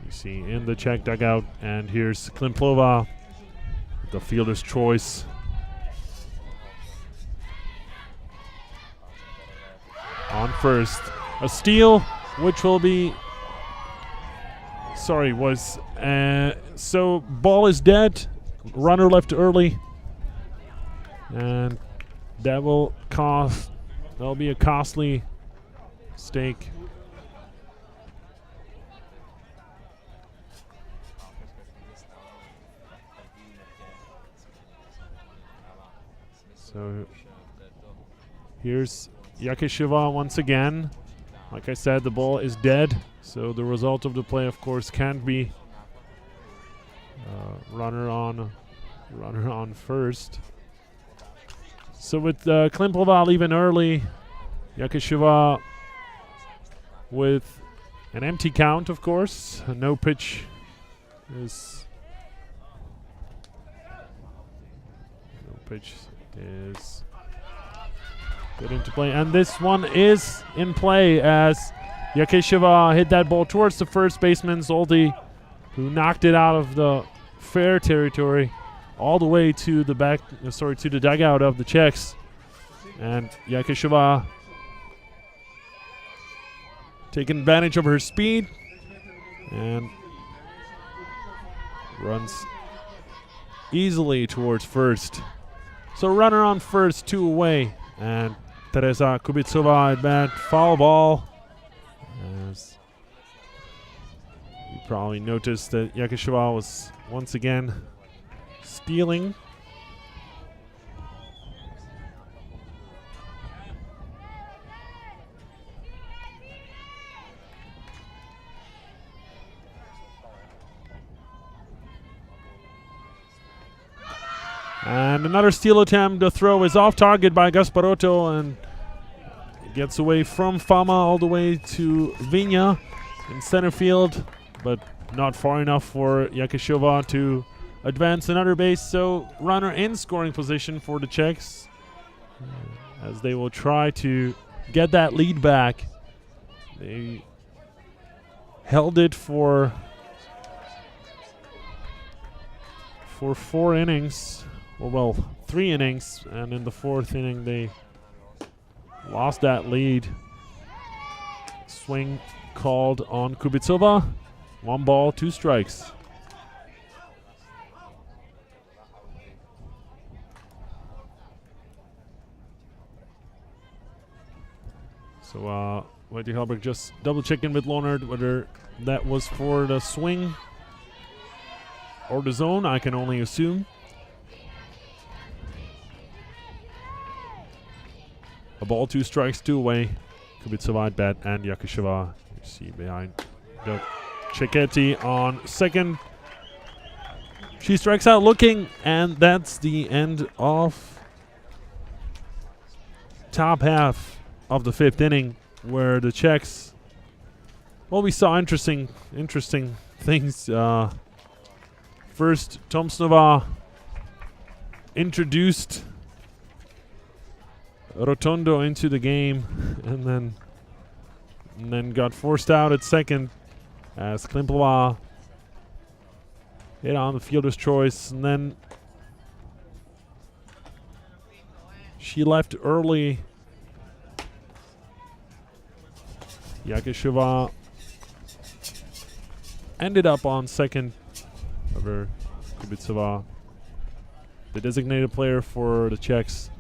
You see in the Czech dugout, and here's Klimplova, the fielder's choice. On first, a steal, which will be so ball is dead, runner left early, and that'll be a costly mistake. So here's Yakisheva once again. Like I said, the ball is dead, so the result of the play, of course, can't be runner on first. So with Klimplova leaving early, Yakisheva with an empty count, of course. No pitch is put into play, and this one is in play as Yakisheva hit that ball towards the first baseman Zoldi, who knocked it out of the fair territory all the way to the to the dugout of the Czechs. And Yakisheva taking advantage of her speed and runs easily towards first. So runner on first, 2 away, and Teresa Kubicova at bat, foul ball. As you probably noticed that Yakisheva was once again stealing. And another steal attempt. The throw is off target by Gasparotto and gets away from Fama all the way to Vigna in center field, but not far enough for Yakisheva to advance another base. So runner in scoring position for the Czechs as they will try to get that lead back They held it for 4 innings, or well, 3 innings, and in the 4th inning they lost that lead. Swing called on Kubicova. 1 ball, 2 strikes. So Whitey Halberg just double checking with Leonard whether that was for the swing or the zone. I can only assume. A ball, 2 strikes, 2 away. Kubicova at bat and Yakisheva. You see behind the Cecchetti on second. She strikes out looking, and that's the end of top half of the 5th inning, where the Czechs, well, we saw interesting things. First, Tomsnova introduced Rotondo into the game, and then got forced out at second as Klimplova hit on the fielder's choice, and then she left early. Yakisheva ended up on second over Kubicova, the designated player for the Czechs,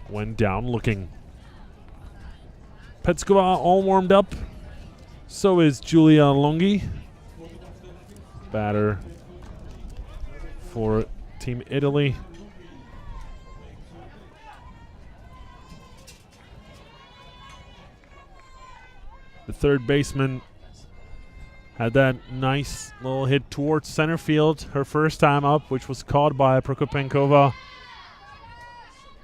went down looking. Petskova all warmed up. So is Giulia Longhi, batter for Team Italy. The third baseman had that nice little hit towards center field, her first time up, which was caught by Prokopenkova.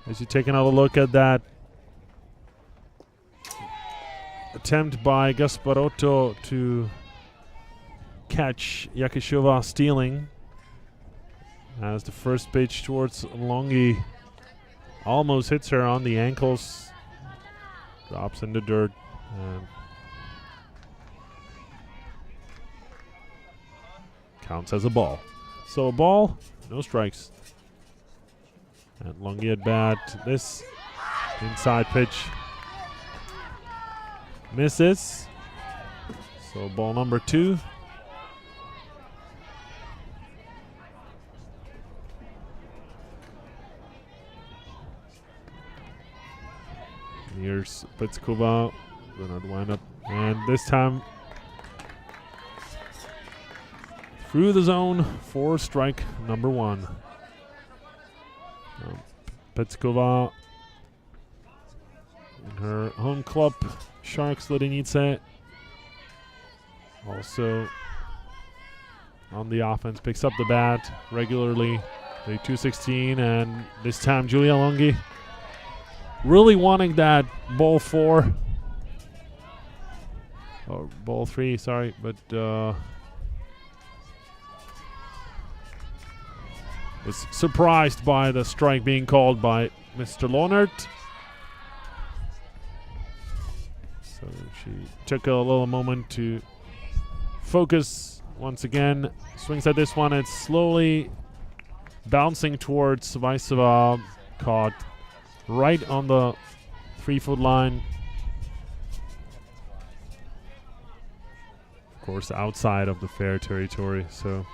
As you take another look at that attempt by Gasparotto to catch Yakisheva stealing, as the first pitch towards Longhi almost hits her on the ankles, drops in the dirt, and counts as a ball. So a ball, no strikes. And Longhi at bat. This inside pitch misses. So ball number 2. Here's Petskova. Gonna wind up. And this time through the zone for strike number 1. Petskova in her home club, Sharks Ledenice, also on the offense, picks up the bat regularly, the 216, and this time Giulia Longhi really wanting that ball 4, or ball 3, sorry, but was surprised by the strike being called by Mr. Leonard. So she took a little moment to focus once again. Swings at this one. It's slowly bouncing towards Vaisova. Caught right on the 3-foot line. Of course, outside of the fair territory. So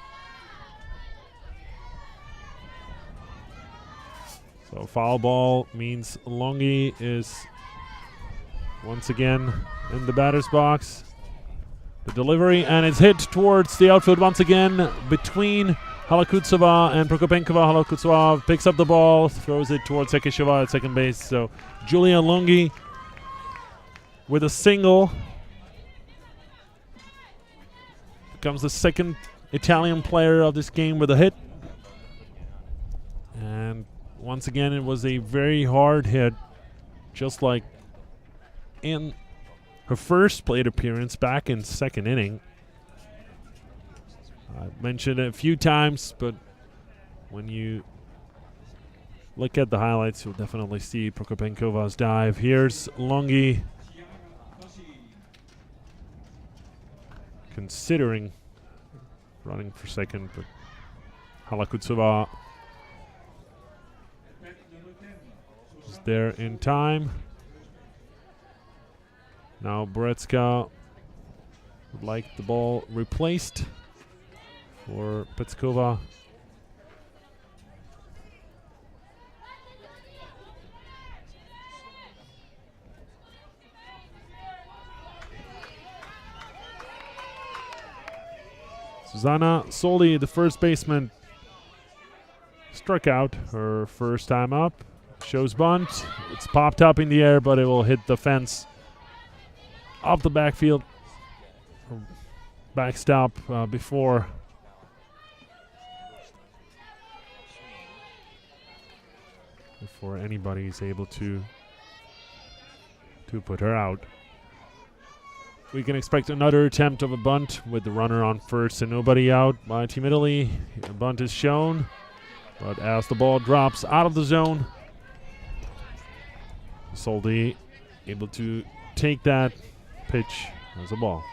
foul ball means Longhi is once again in the batter's box. The delivery, and it's hit towards the outfield once again between Halakutsova and Prokopenkova. Halakutsova picks up the ball, throws it towards Sekisheva at second base. So Giulia Longhi with a single becomes the second Italian player of this game with a hit. And once again, it was a very hard hit, just like in her first plate appearance back in second inning. I've mentioned it a few times, but when you look at the highlights, you'll definitely see Prokopenkova's dive. Here's Longi considering running for second, but Halakutsova is there in time. Now Borecka would like the ball replaced for Petskova. Susanna Soldi, the first baseman, struck out her first time up. Shows bunt. It's popped up in the air, but it will hit the fence off the backfield. Backstop before anybody is able to put her out. We can expect another attempt of a bunt with the runner on first and nobody out by Team Italy. A bunt is shown, but as the ball drops out of the zone, Soldi able to take that pitch as a ball.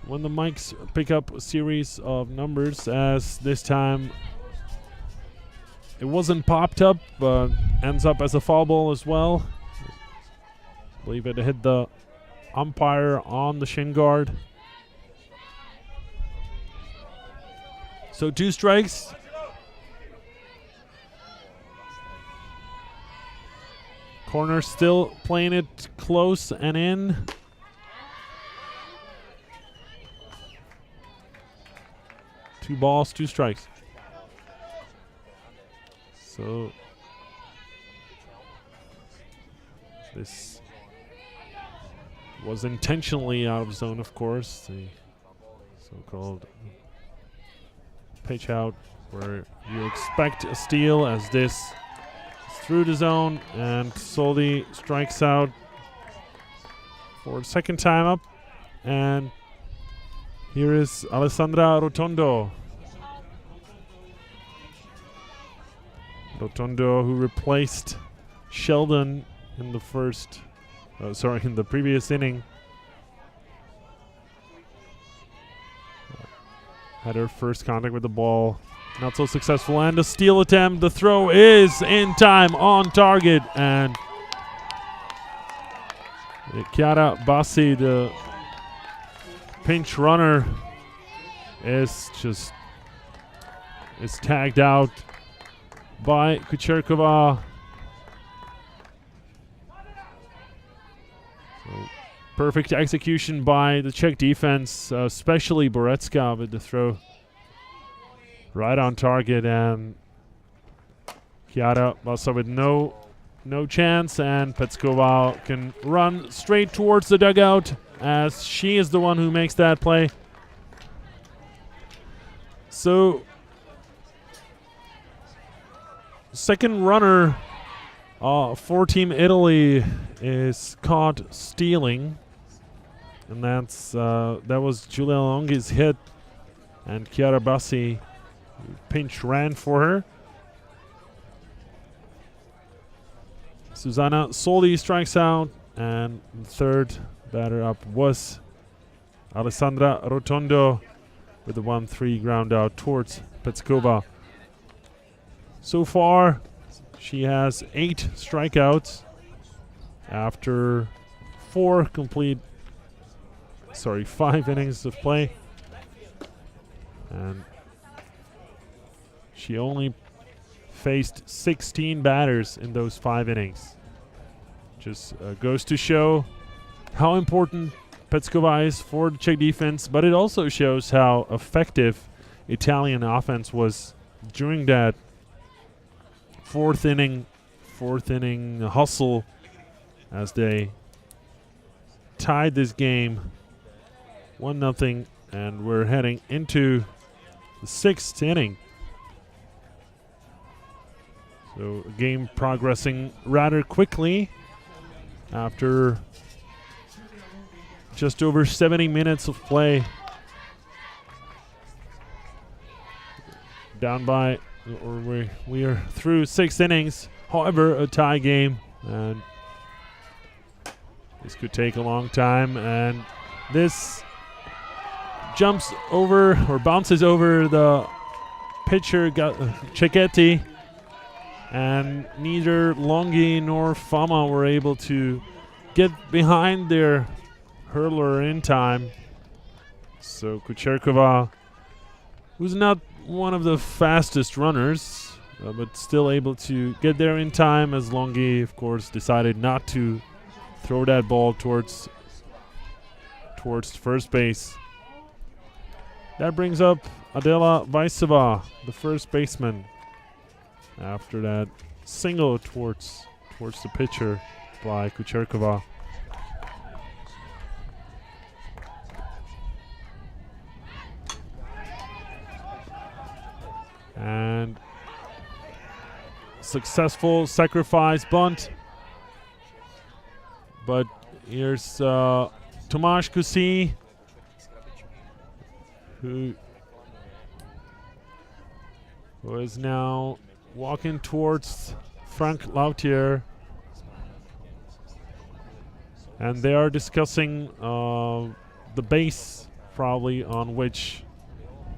When the mics pick up a series of numbers, as this time it wasn't popped up, but ends up as a foul ball as well. I believe it hit the umpire on the shin guard. So 2 strikes. Corner still playing it close and in. Two balls, 2 strikes. So this was intentionally out of zone, of course. The so-called pitch out where you expect a steal, as this is through the zone, and Soldi strikes out for the second time up. And here is Alessandra Rotondo. Rotondo, who replaced Sheldon in the in the previous inning. Had her first contact with the ball. Not so successful, and a steal attempt. The throw is in time, on target, and Chiara Bassi, the pinch runner, is tagged out by Kucherkova. So perfect execution by the Czech defense, especially Borecka with the throw right on target, and Chiara Bassa with no chance, and Petskova can run straight towards the dugout as she is the one who makes that play. So second runner for Team Italy is caught stealing, and that was Giulia Longi's hit, and Chiara Bassi pinch ran for her. Susanna Soldi strikes out, and the third batter up was Alessandra Rotondo with the 1-3 ground out towards Petskova. So far, she has 8 strikeouts after 5 innings of play. And she only faced 16 batters in those 5 innings. Just goes to show how important Petskova is for the Czech defense, but it also shows how effective Italian offense was during that fourth inning hustle, as they tied this game 1-0, and we're heading into the 6th inning. So a game progressing rather quickly after just over 70 minutes of play. Down by, or we are through 6 innings. However, a tie game, and this could take a long time. And this jumps over or bounces over the pitcher, Cecchetti, and neither Longhi nor Fama were able to get behind their hurler in time. So Kucherkova, who's not one of the fastest runners, but still able to get there in time, as Longhi, of course, decided not to throw that ball towards first base. That brings up Adela Vaiseva, the first baseman, after that single towards the pitcher by Kucherkova. And successful sacrifice bunt. But here's Tomáš Kusí, who is now walking towards Frank Lautier. And they are discussing the base, probably, on which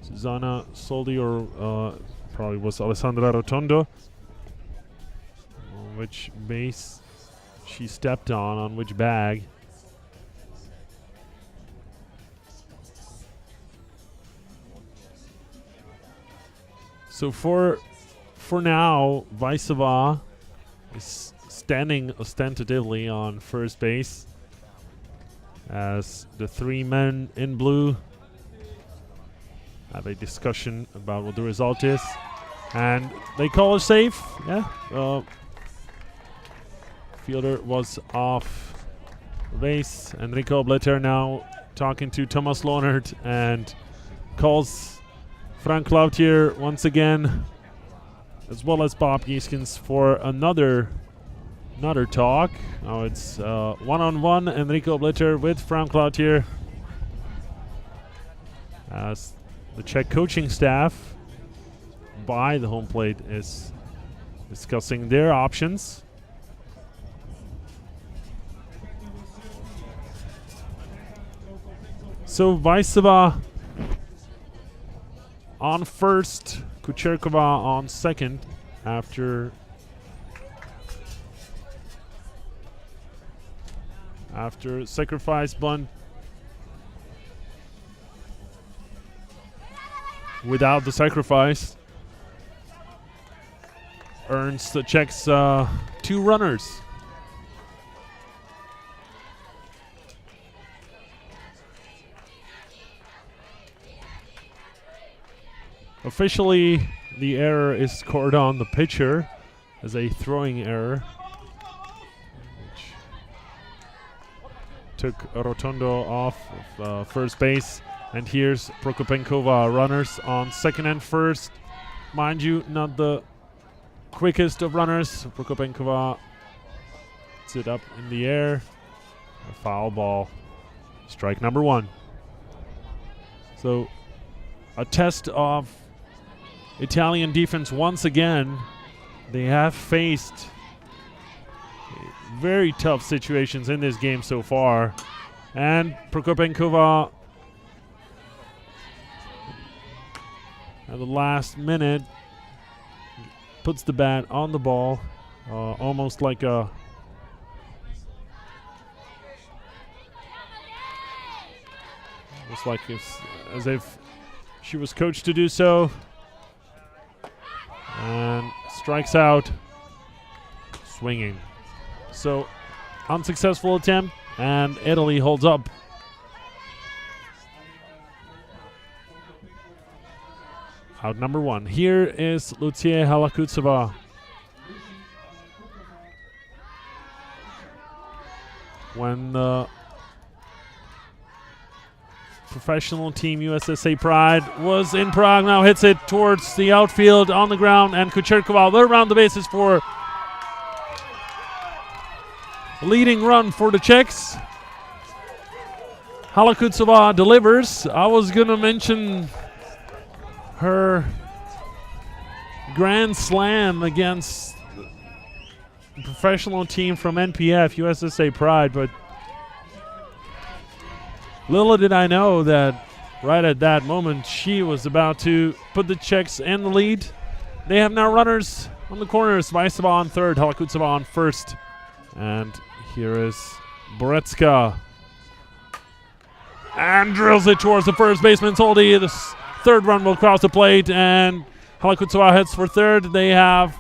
Susanna Soldi, or probably was Alessandra Rotondo, on which base she stepped on which bag. So for now, Vaiseva is standing ostentatively on first base, as the 3 men in blue have a discussion about what the result is, and they call it safe. Yeah, fielder was off base. Enrico Bletter now talking to Thomas Lohnert and calls Frank Lautier once again, as well as Bob Gieskens, for another talk. Now it's one-on-one, Enrico Bletter with Frank Lautier, as the Czech coaching staff by the home plate is discussing their options. So Vaiseva on first, Kucherkova on second, after sacrifice bunt without the sacrifice earns the Czechs 2 runners. Officially, the error is scored on the pitcher as a throwing error, which took Rotondo off of first base. And here's Prokopenkova, runners on second and first. Mind you, not the quickest of runners. Prokopenkova puts it up in the air. A foul ball. Strike number 1. So a test of Italian defense once again. They have faced very tough situations in this game so far. And Prokopenkova at the last minute puts the bat on the ball, almost like a as if she was coached to do so, and strikes out swinging. So unsuccessful attempt, and Italy holds up. Out number 1. Here is Lucia Halakutseva. When the professional team USSA Pride was in Prague, now hits it towards the outfield on the ground, and Kucherkova will around the bases for a leading run for the Czechs. Halakutsova delivers. I was going to mention her grand slam against the professional team from NPF, USSA Pride, but little did I know that right at that moment she was about to put the Czechs in the lead. They have now runners on the corners. Vaisova on third, Halakutsova on first. And here is Borecka. And drills it towards the first baseman, Soldi. The third run will cross the plate, and Halakutsova heads for third. They have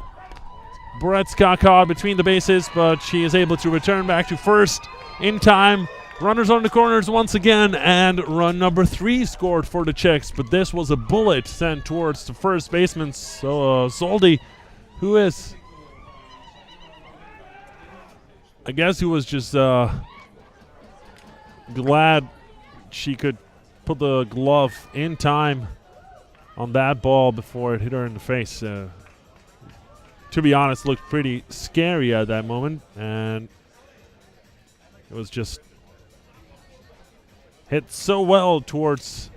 Borecka caught between the bases, but she is able to return back to first in time. Runners on the corners once again, and run number 3 scored for the Czechs, but this was a bullet sent towards the first baseman, Soldi, who is, I guess he was just glad she could put the glove in time on that ball before it hit her in the face. To be honest, looked pretty scary at that moment, and it was just hit so well towards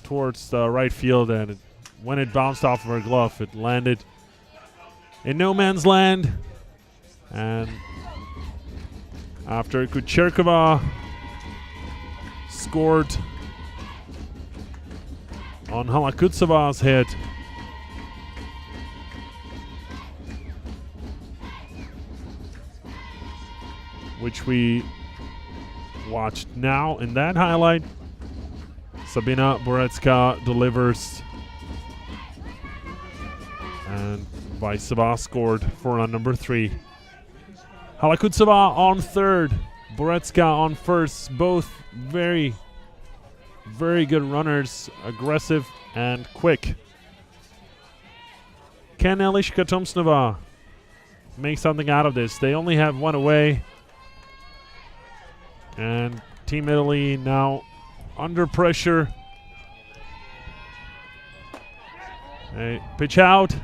the right field, and when it bounced off of her glove, it landed in no man's land. And after Kucherkova scored on Halakutsova's head, which we watched now in that highlight, Sabina Borecka delivers, and Vaisova scored for run number 3. Halakutsova on third, Borecka on first. Both very, very good runners, aggressive and quick. Can Eliška Tomsnova make something out of this? They only have one away, and Team Italy now under pressure. They pitch out,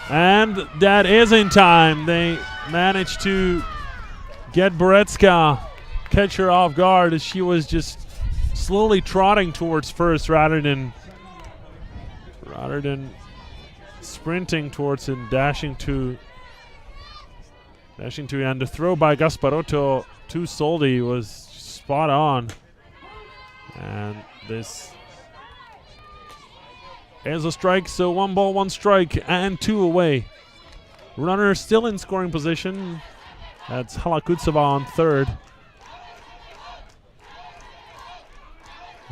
and that is in time. They managed to get Borecka, catch her off guard as she was just slowly trotting towards first rather than sprinting towards and dashing to and the throw by Gasparotto to Soldi was spot on. And this is a strike, so 1 ball, 1 strike, and 2 away. Runner still in scoring position. That's Halakutsova on third,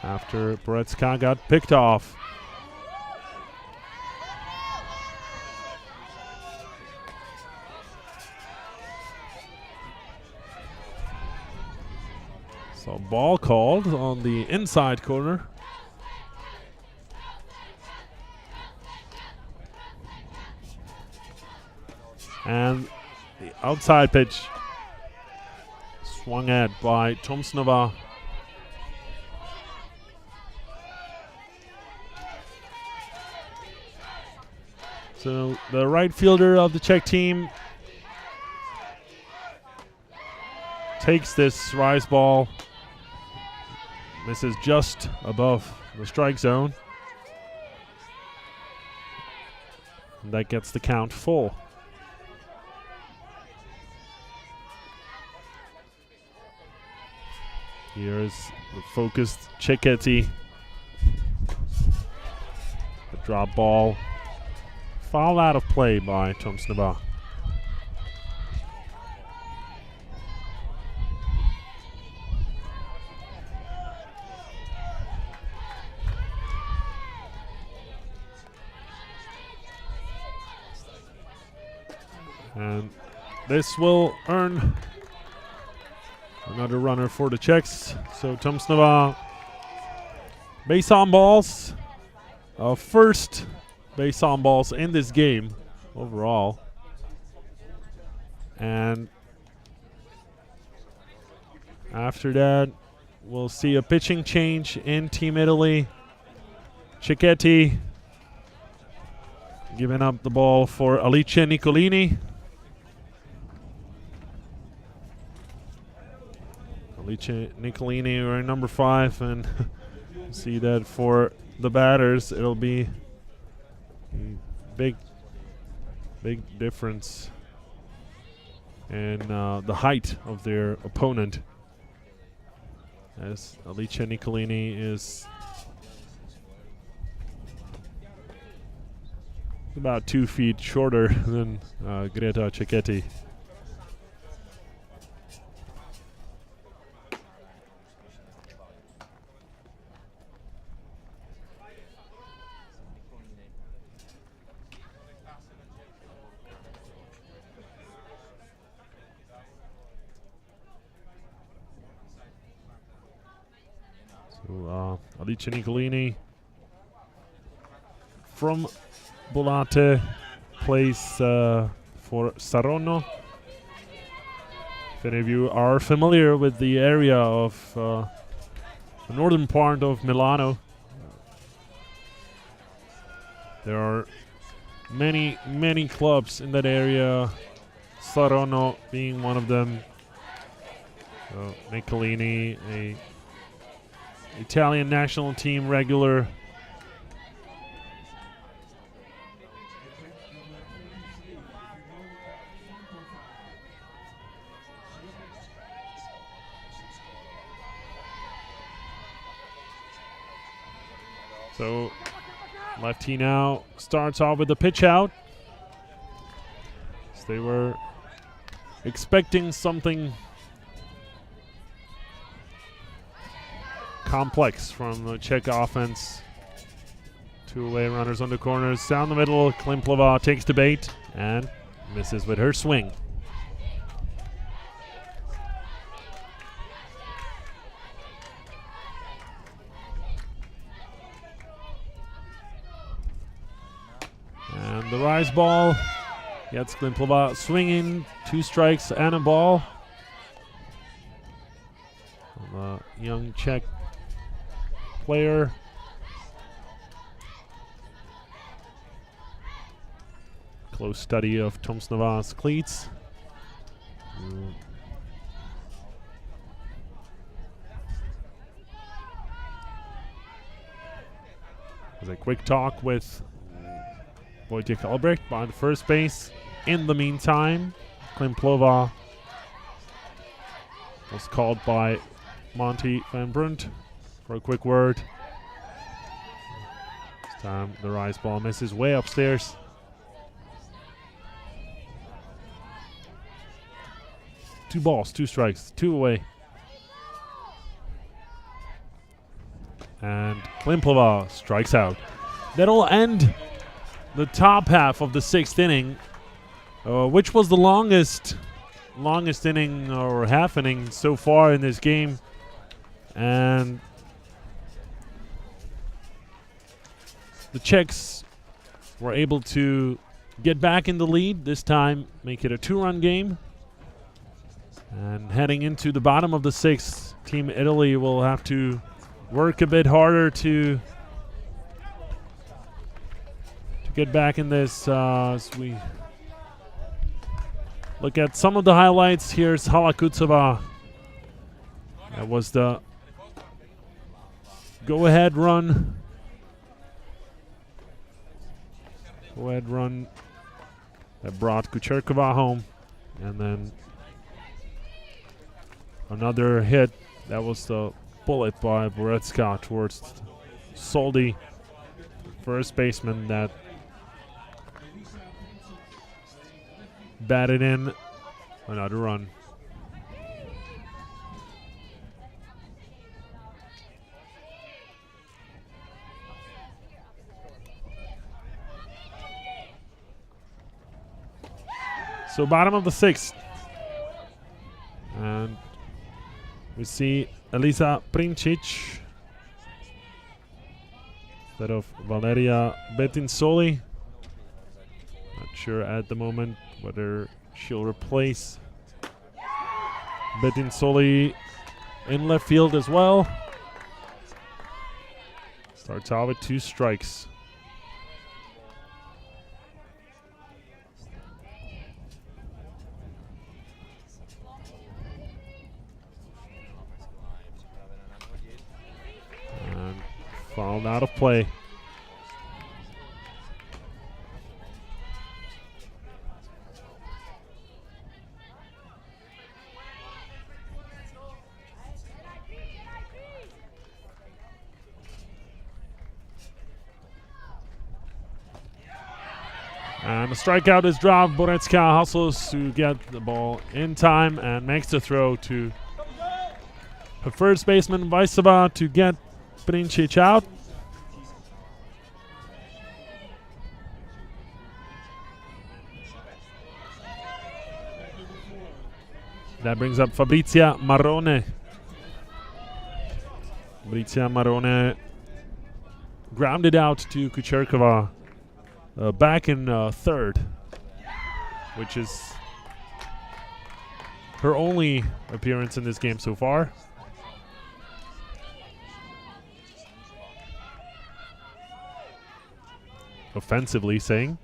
after Borecka got picked off. So ball called on the inside corner. And the outside pitch swung at by Tomsnova. So the right fielder of the Czech team takes this rise ball. This is just above the strike zone. And that gets the count full. Here's the focused Cecchetti. The drop ball. Foul out of play by Tomsnova. And this will earn another runner for the Czechs. So Tomsnova, base on balls. First base on balls in this game overall. And after that, we'll see a pitching change in Team Italy. Cecchetti giving up the ball for Alice Nicolini. Alice Nicolini wearing number 5, and see that for the batters it'll be a big difference in the height of their opponent, as Alice Nicolini is about 2 feet shorter than Greta Cecchetti. So Alice Nicolini from Bollate plays for Saronno. If any of you are familiar with the area of the northern part of Milano, there are many clubs in that area, Saronno being one of them. So Nicolini, a Italian national team regular. So lefty now starts off with a pitch out. So they were expecting something complex from the Czech offense. 2 away runners on the corners. Down the middle, Klimplova takes the bait and misses with her swing. And the rise ball gets Klimplova swinging. 2 strikes and a ball. The young Czech player. Close study of Tomsnova's cleats. There's a quick talk with Wojciech Albrecht by the first base. In the meantime, Klimplova was called by Monty Van Brunt for a quick word. This time the rise ball misses way upstairs. Two balls, 2 strikes, 2 away. And Klimplova strikes out. That'll end the top half of the 6th inning, which was the longest inning or half inning so far in this game. And the Czechs were able to get back in the lead, this time make it a 2-run game. And heading into the bottom of the 6th, Team Italy will have to work a bit harder to get back in this. As we look at some of the highlights, here's Hala Kutsova. That was the go-ahead run. Go-ahead run that brought Kucherkova home. And then another hit. That was the bullet by Boretska towards Soldi, first baseman, that batted in another run. So bottom of the 6th. And we see Elisa Princic instead of Valeria Bettinsoli. Not sure at the moment whether she'll replace Bettinsoli in left field as well. Starts out with 2 strikes. Fouled out of play. And the strikeout is dropped. Borecka hustles to get the ball in time and makes the throw to her first baseman Vaisava to get Princic out. That brings up Fabrizia Marrone. Fabrizia Marrone grounded out to Kucherkova. Back in third, which is her only appearance in this game so far. Offensively saying.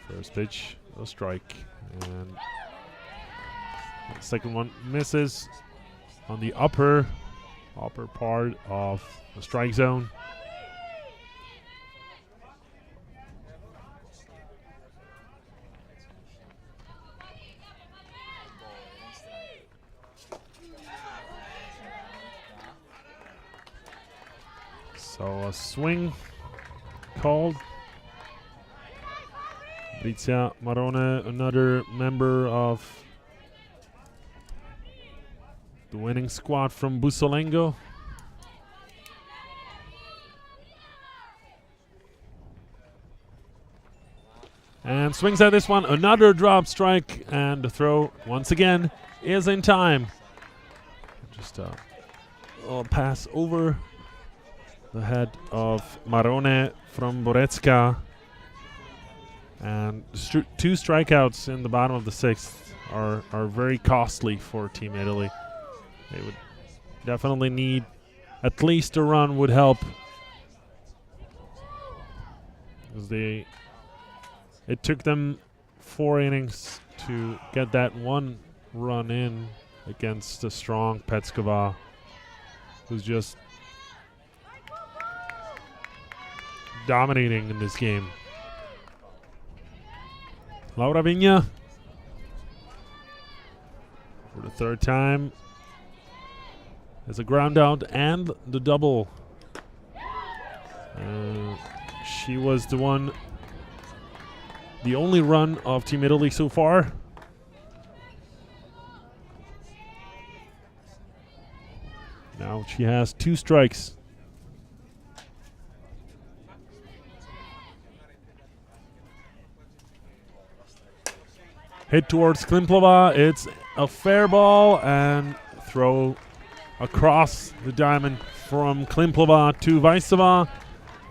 First pitch, a strike. And the second one misses on the upper part of the strike zone. So a swing called. Fabrizia Marrone, another member of the winning squad from Bussolengo. And swings at this one, another drop strike, and the throw once again is in time. Just a little pass over the head of Marrone from Borecka. And two strikeouts in the bottom of the sixth are very costly for Team Italy. They would definitely need at least a run would help. Because it took them 4 innings to get that one run in against a strong Petskova, who's just dominating in this game. Laura Vigna for the third time has a ground out and the double. She was the only run of Team Italy so far. Now she has 2 strikes. Hit towards Klimplova. It's a fair ball and throw across the diamond from Klimplova to Vaisava.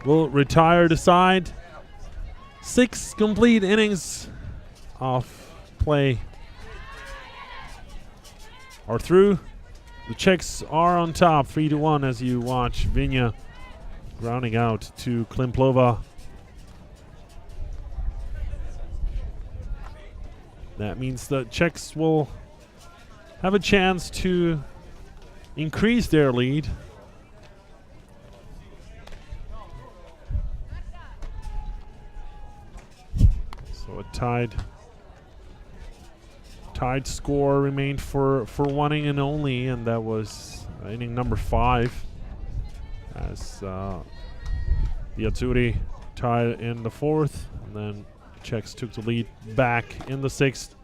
Will retire the side. 6 complete innings of play are through. The Czechs are on top 3-1 as you watch Vigna grounding out to Klimplova. That means the Czechs will have a chance to increase their lead. So a tied score remained for one inning only, and that was inning number 5 as the Azzurri tied in the 4th, and then Czechs took the lead back in the 6th.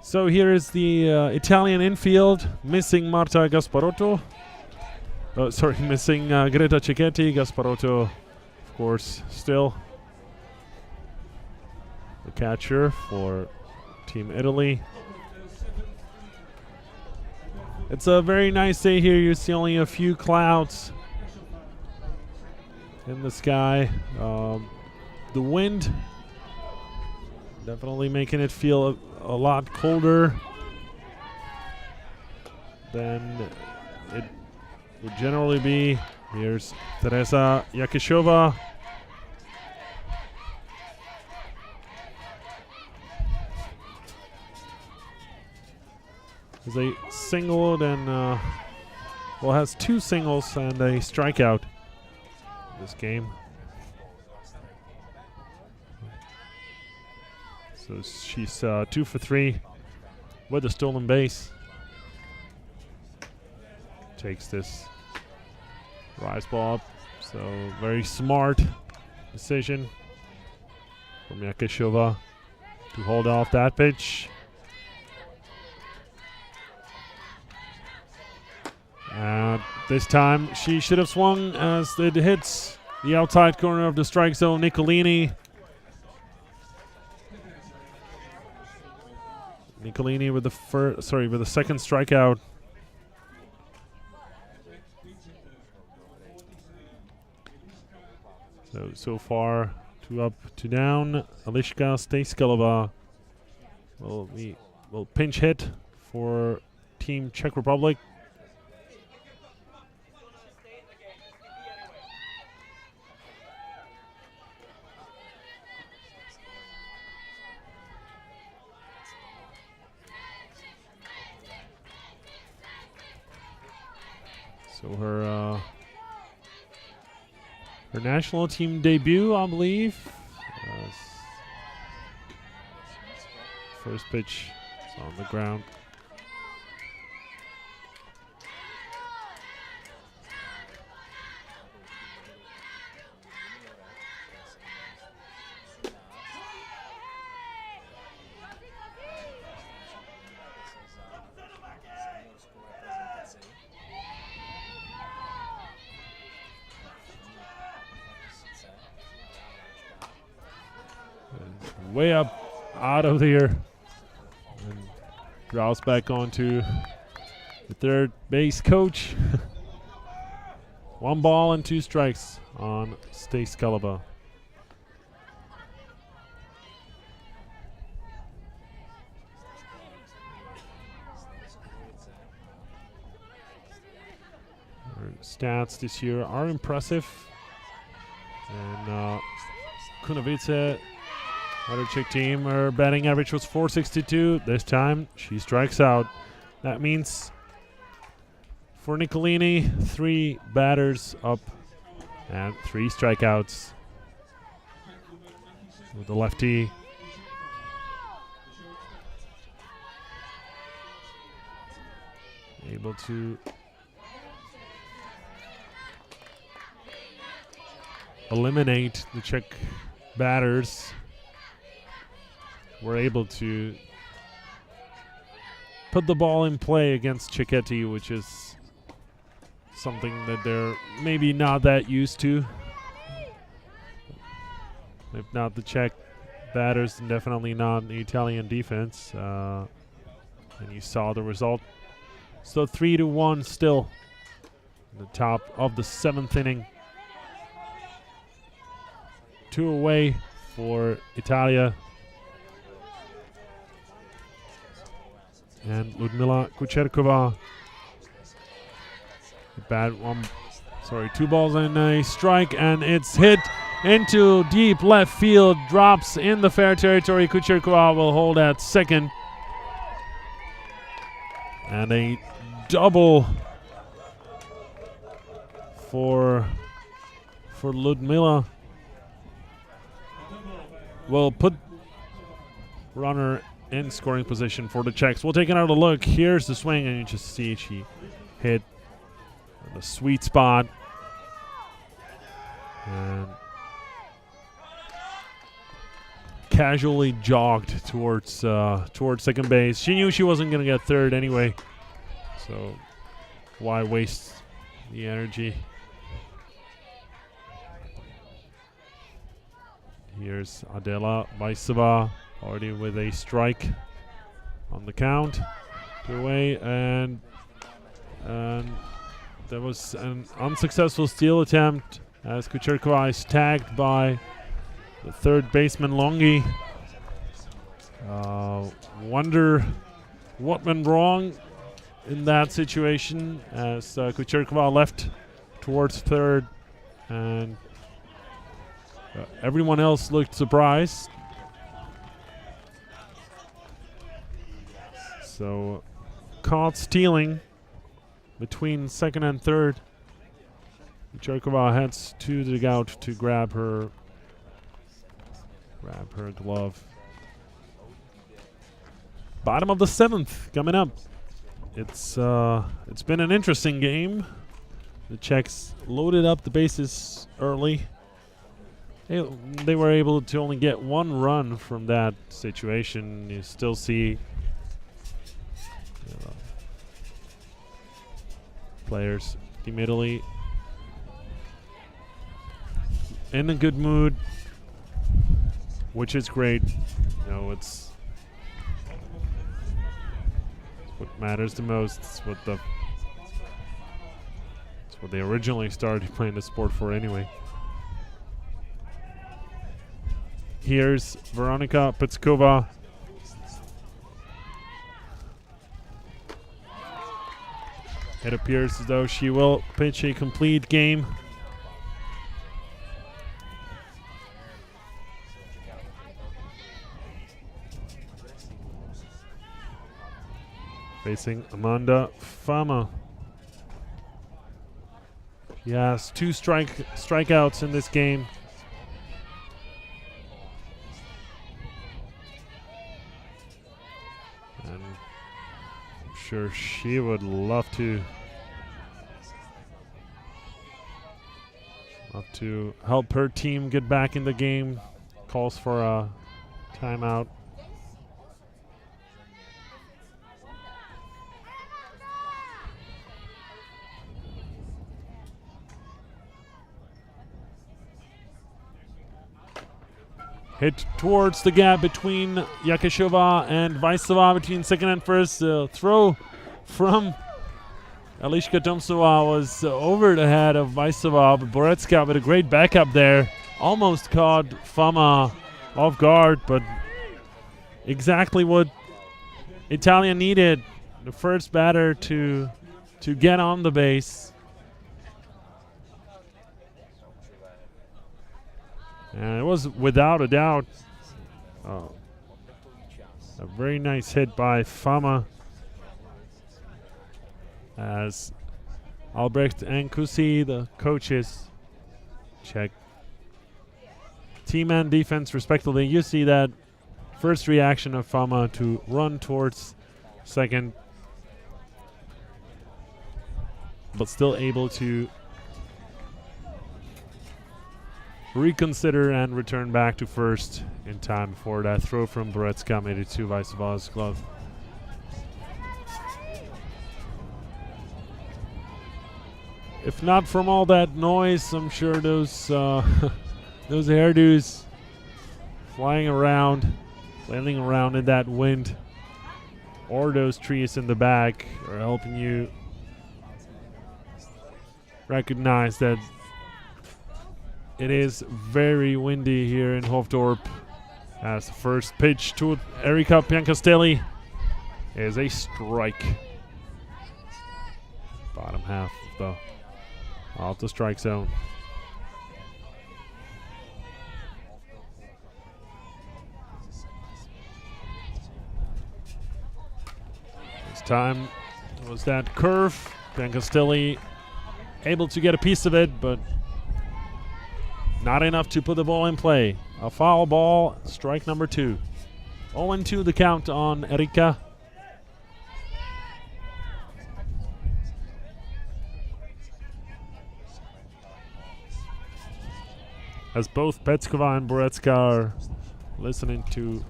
So here is the Italian infield, missing Marta Gasparotto. Missing Greta Cecchetti. Gasparotto, of course, still the catcher for Team Italy. It's a very nice day here. You see only a few clouds in the sky. The wind definitely making it feel a lot colder than it would generally be. Here's Teresa Yakishova. Has a single and well, has 2 singles and a strikeout this game. So she's 2 for 3 with a stolen base. Takes this rise ball up. So very smart decision from Yakishova to hold off that pitch. This time she should have swung as it hits the outside corner of the strike zone. Nicolini with the with the second strikeout. So far 2 up, 2 down. Alishka Stejskalova will pinch hit for Team Czech Republic. So her national team debut, I believe. First pitch is on the ground. Way up out of here and draws back onto the third base coach. 1 ball and 2 strikes on Stejskalova. Her stats this year are impressive, and Kunovice, other Czech team, her batting average was .462. This time she strikes out. That means for Nicolini, 3 batters up and 3 strikeouts. With the lefty able to eliminate the Czech batters. Were able to put the ball in play against Cecchetti, which is something that they're maybe not that used to. If not the Czech batters, and definitely not the Italian defense. And you saw the result. So 3-1 still in the top of the 7th inning. 2 away for Italia. And Ludmila Kucherkova. Two balls and a strike, and it's hit into deep left field. Drops in the fair territory. Kucherkova will hold at second. And a double for Ludmila will put runner in scoring position for the Czechs. We'll take another look. Here's the swing, and you just see she hit the sweet spot. And casually jogged towards second base. She knew she wasn't going to get third anyway, so why waste the energy? Here's Adela Vaisova already with a strike on the count. 2 away, and there was an unsuccessful steal attempt as Kucherkova is tagged by the third baseman Longi. Wonder what went wrong in that situation as Kucherkova left towards third, and everyone else looked surprised. So caught stealing between second and third. Cherkova heads to the dugout to grab her glove. Bottom of the 7th coming up. It's been an interesting game. The Czechs loaded up the bases early. They were able to only get one run from that situation. You still see players, Team Italy, in a good mood, which is great. You know, it's what matters the most. It's what they originally started playing the sport for anyway. Here's Veronika Petskova. It appears as though she will pitch a complete game. Facing Amanda Fama. She has 2 strikeouts in this game. And I'm sure she would love to help her team get back in the game. Calls for a timeout. Hit towards the gap between Yakashova and Vaisova, between second and first. Throw from Eliška Tomsova was over the head of Vaisova, but Borecka with a great backup there. Almost caught Fama off guard, but exactly what Italia needed. The first batter to get on the base. And it was without a doubt a very nice hit by Fama, as Albrecht and Kusi, the coaches, check team and defense respectively. You see that first reaction of Fama to run towards second, but still able to reconsider and return back to first in time before that throw from Borecka made it to Vaisova's glove. If not from all that noise, I'm sure those those hairdos flying around, flailing around in that wind, or those trees in the back are helping you recognize that it is very windy here in Hofdorp, as the first pitch to Erika Piancastelli is a strike. Bottom half of the strike zone. This time was that curve. Piancastelli able to get a piece of it, but not enough to put the ball in play. A foul ball, strike number 2. 0-2 the count on Erika. As both Petskova and Borecka are listening to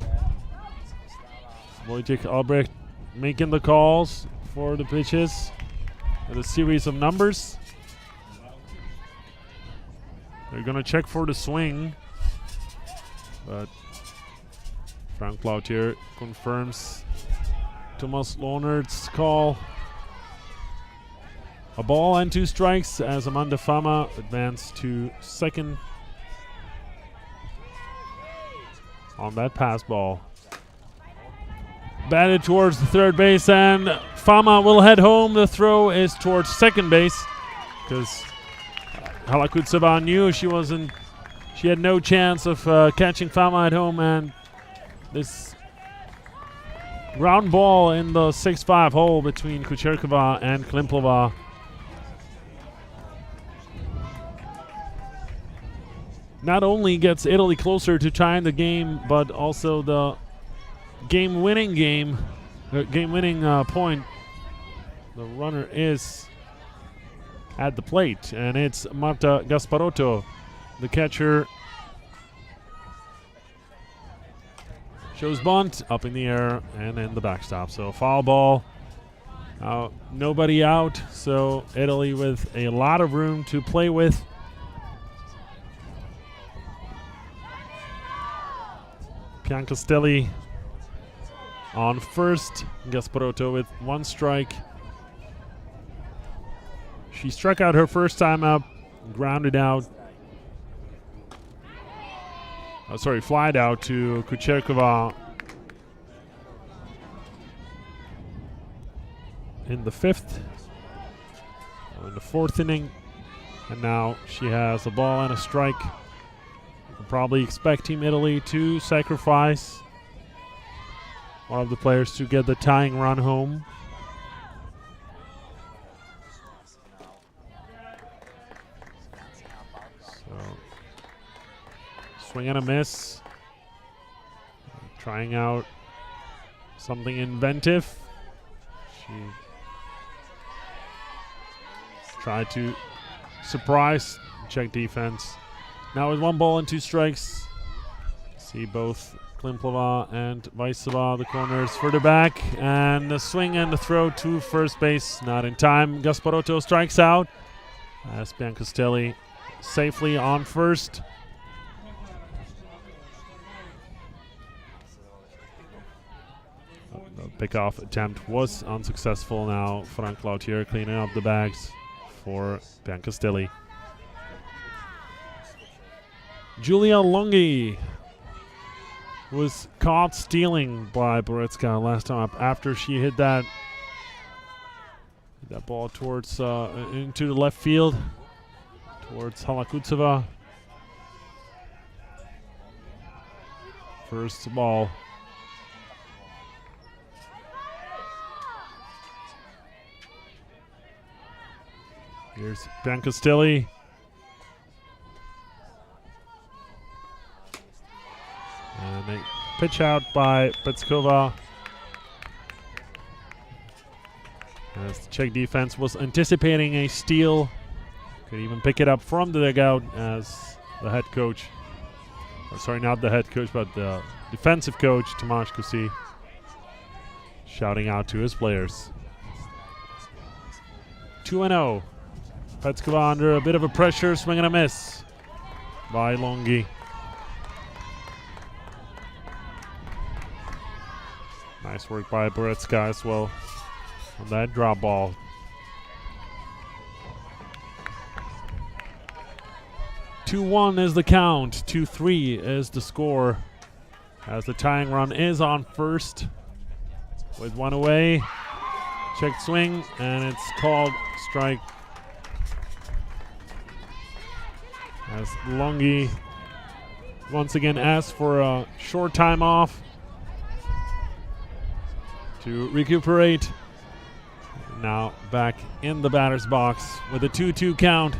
Wojciech Albrecht making the calls for the pitches with a series of numbers. They're going to check for the swing, but Frank Lautier confirms Thomas Lohnert's call. A ball and 2 strikes as Amanda Fama advanced to second on that pass ball. Batted towards the third base, and Fama will head home. The throw is towards second base because Halakutseva knew she had no chance of catching Fama at home, and this Ground ball in the 6-5 hole between Kucherkova and Klimplova. Not only gets Italy closer to tying the game, but also the game-winning point. The runner is at the plate, and it's Marta Gasparotto, the catcher. Shows bunt, up in the air, and in the backstop. So foul ball. Nobody out, so Italy with a lot of room to play with. Piancastelli on first. Gasparotto with 1 strike. She struck out her first time up, grounded out. Flied out to Kucherkova in the 5th, in the 4th inning. And now she has a ball and a strike. You can probably expect Team Italy to sacrifice one of the players to get the tying run home. Swing and a miss. Trying out something inventive. She tried to surprise Czech defense. Now with 1 ball and 2 strikes. See both Klimplova and Vaisova, the corners further back. And the swing and the throw to first base. Not in time. Gasparotto strikes out as Piancastelli safely on first. The pickoff attempt was unsuccessful. Now Frank Lautier cleaning up the bags for Piancastelli. Julia Longhi was caught stealing by Borecka last time up after she hit that ball towards into the left field towards Halakutseva. First ball. Here's Piancastelli. And a pitch out by Petskova. As the Czech defense was anticipating a steal. Could even pick it up from the dugout as the head coach, not the head coach, but the defensive coach, Tomáš Kusy, shouting out to his players. 2-0. Petskova under a bit of a pressure, swing and a miss by Longhi. Nice work by Borecka as well on that drop ball. 2-1 is the count, 2-3 is the score as the tying run is on first with 1 away. Check swing, and it's called strike. As Longhi once again asks for a short time off to recuperate. Now back in the batter's box with a 2-2 count.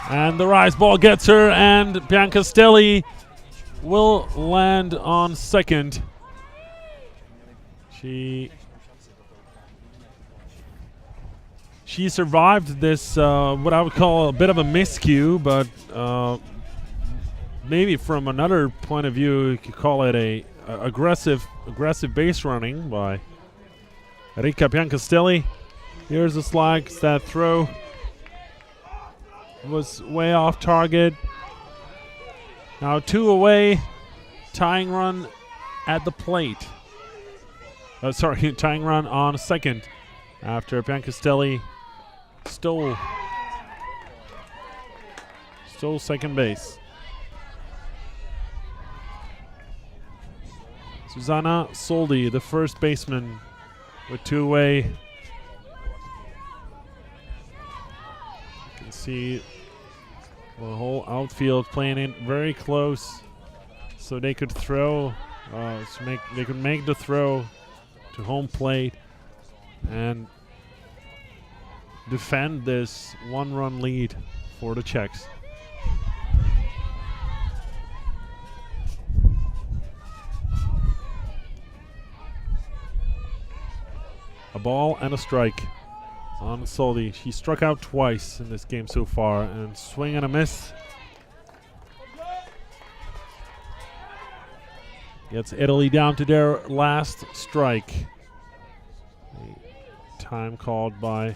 And the rise ball gets her, and Piancastelli will land on second. She survived this, what I would call a bit of a miscue, but maybe from another point of view, you could call it a aggressive base running by Rika Piancastelli. Here's the slice. That throw was way off target. Now 2 away, tying run at the plate. Tying run on second after Piancastelli stole second base. Susanna Soldi, the first baseman, with 2 away. see the whole outfield playing it very close, so they could throw, they could make the throw to home plate and defend this one-run lead for the Czechs. A ball and a strike on Soldi. She struck out twice in this game so far, and swing and a miss. Gets Italy down to their last strike. A time called by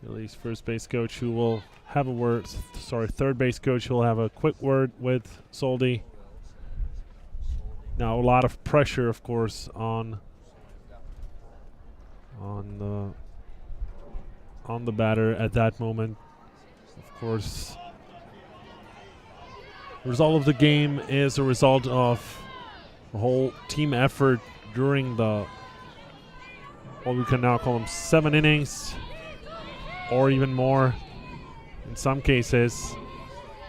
Italy's first base coach, who will have a word. Third base coach, who will have a quick word with Soldi. Now a lot of pressure, of course, on the batter at that moment. Of course, the result of the game is a result of a whole team effort during the, what we can now call them, 7 innings, or even more in some cases.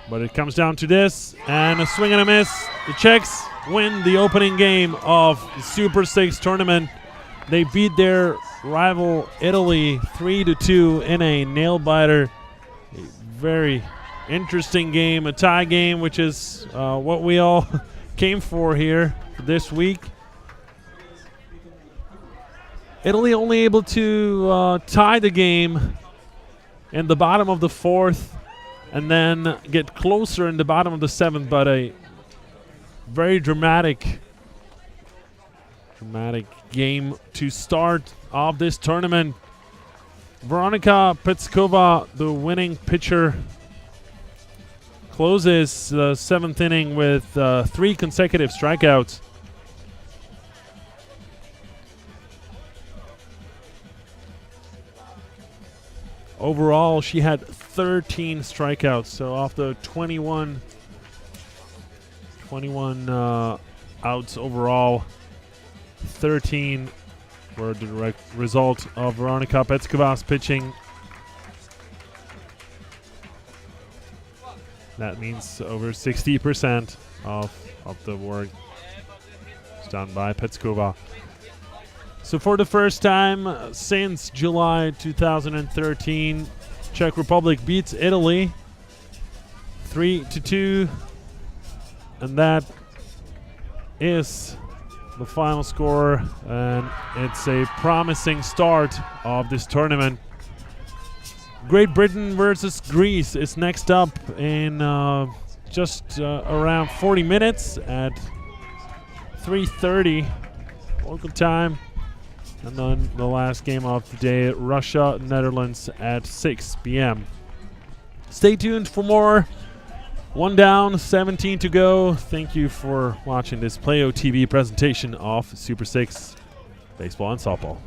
But it comes down to this, and a swing and a miss. The Czechs win the opening game of the Super 6 tournament. They beat their rival Italy 3-2 in a nail-biter. A very interesting game, a tie game, which is what we all came for here this week. Italy only able to tie the game in the bottom of the 4th and then get closer in the bottom of the 7th, but a very dramatic game to start off this tournament. Veronika Petskova, the winning pitcher, closes the 7th inning with 3 consecutive strikeouts. Overall, she had 13 strikeouts. So off the 21 outs overall, 13 were the direct result of Veronika Petskova's pitching. That means over 60% of the work is done by Petskova. So for the first time since July 2013, Czech Republic beats Italy 3-2, and that is the final score, and it's a promising start of this tournament. Great Britain versus Greece is next up in just around 40 minutes at 3:30 local time. And then the last game of the day, Russia-Netherlands at 6 p.m. Stay tuned for more. 1 down, 17 to go. Thank you for watching this Playo TV presentation of Super 6 Baseball and Softball.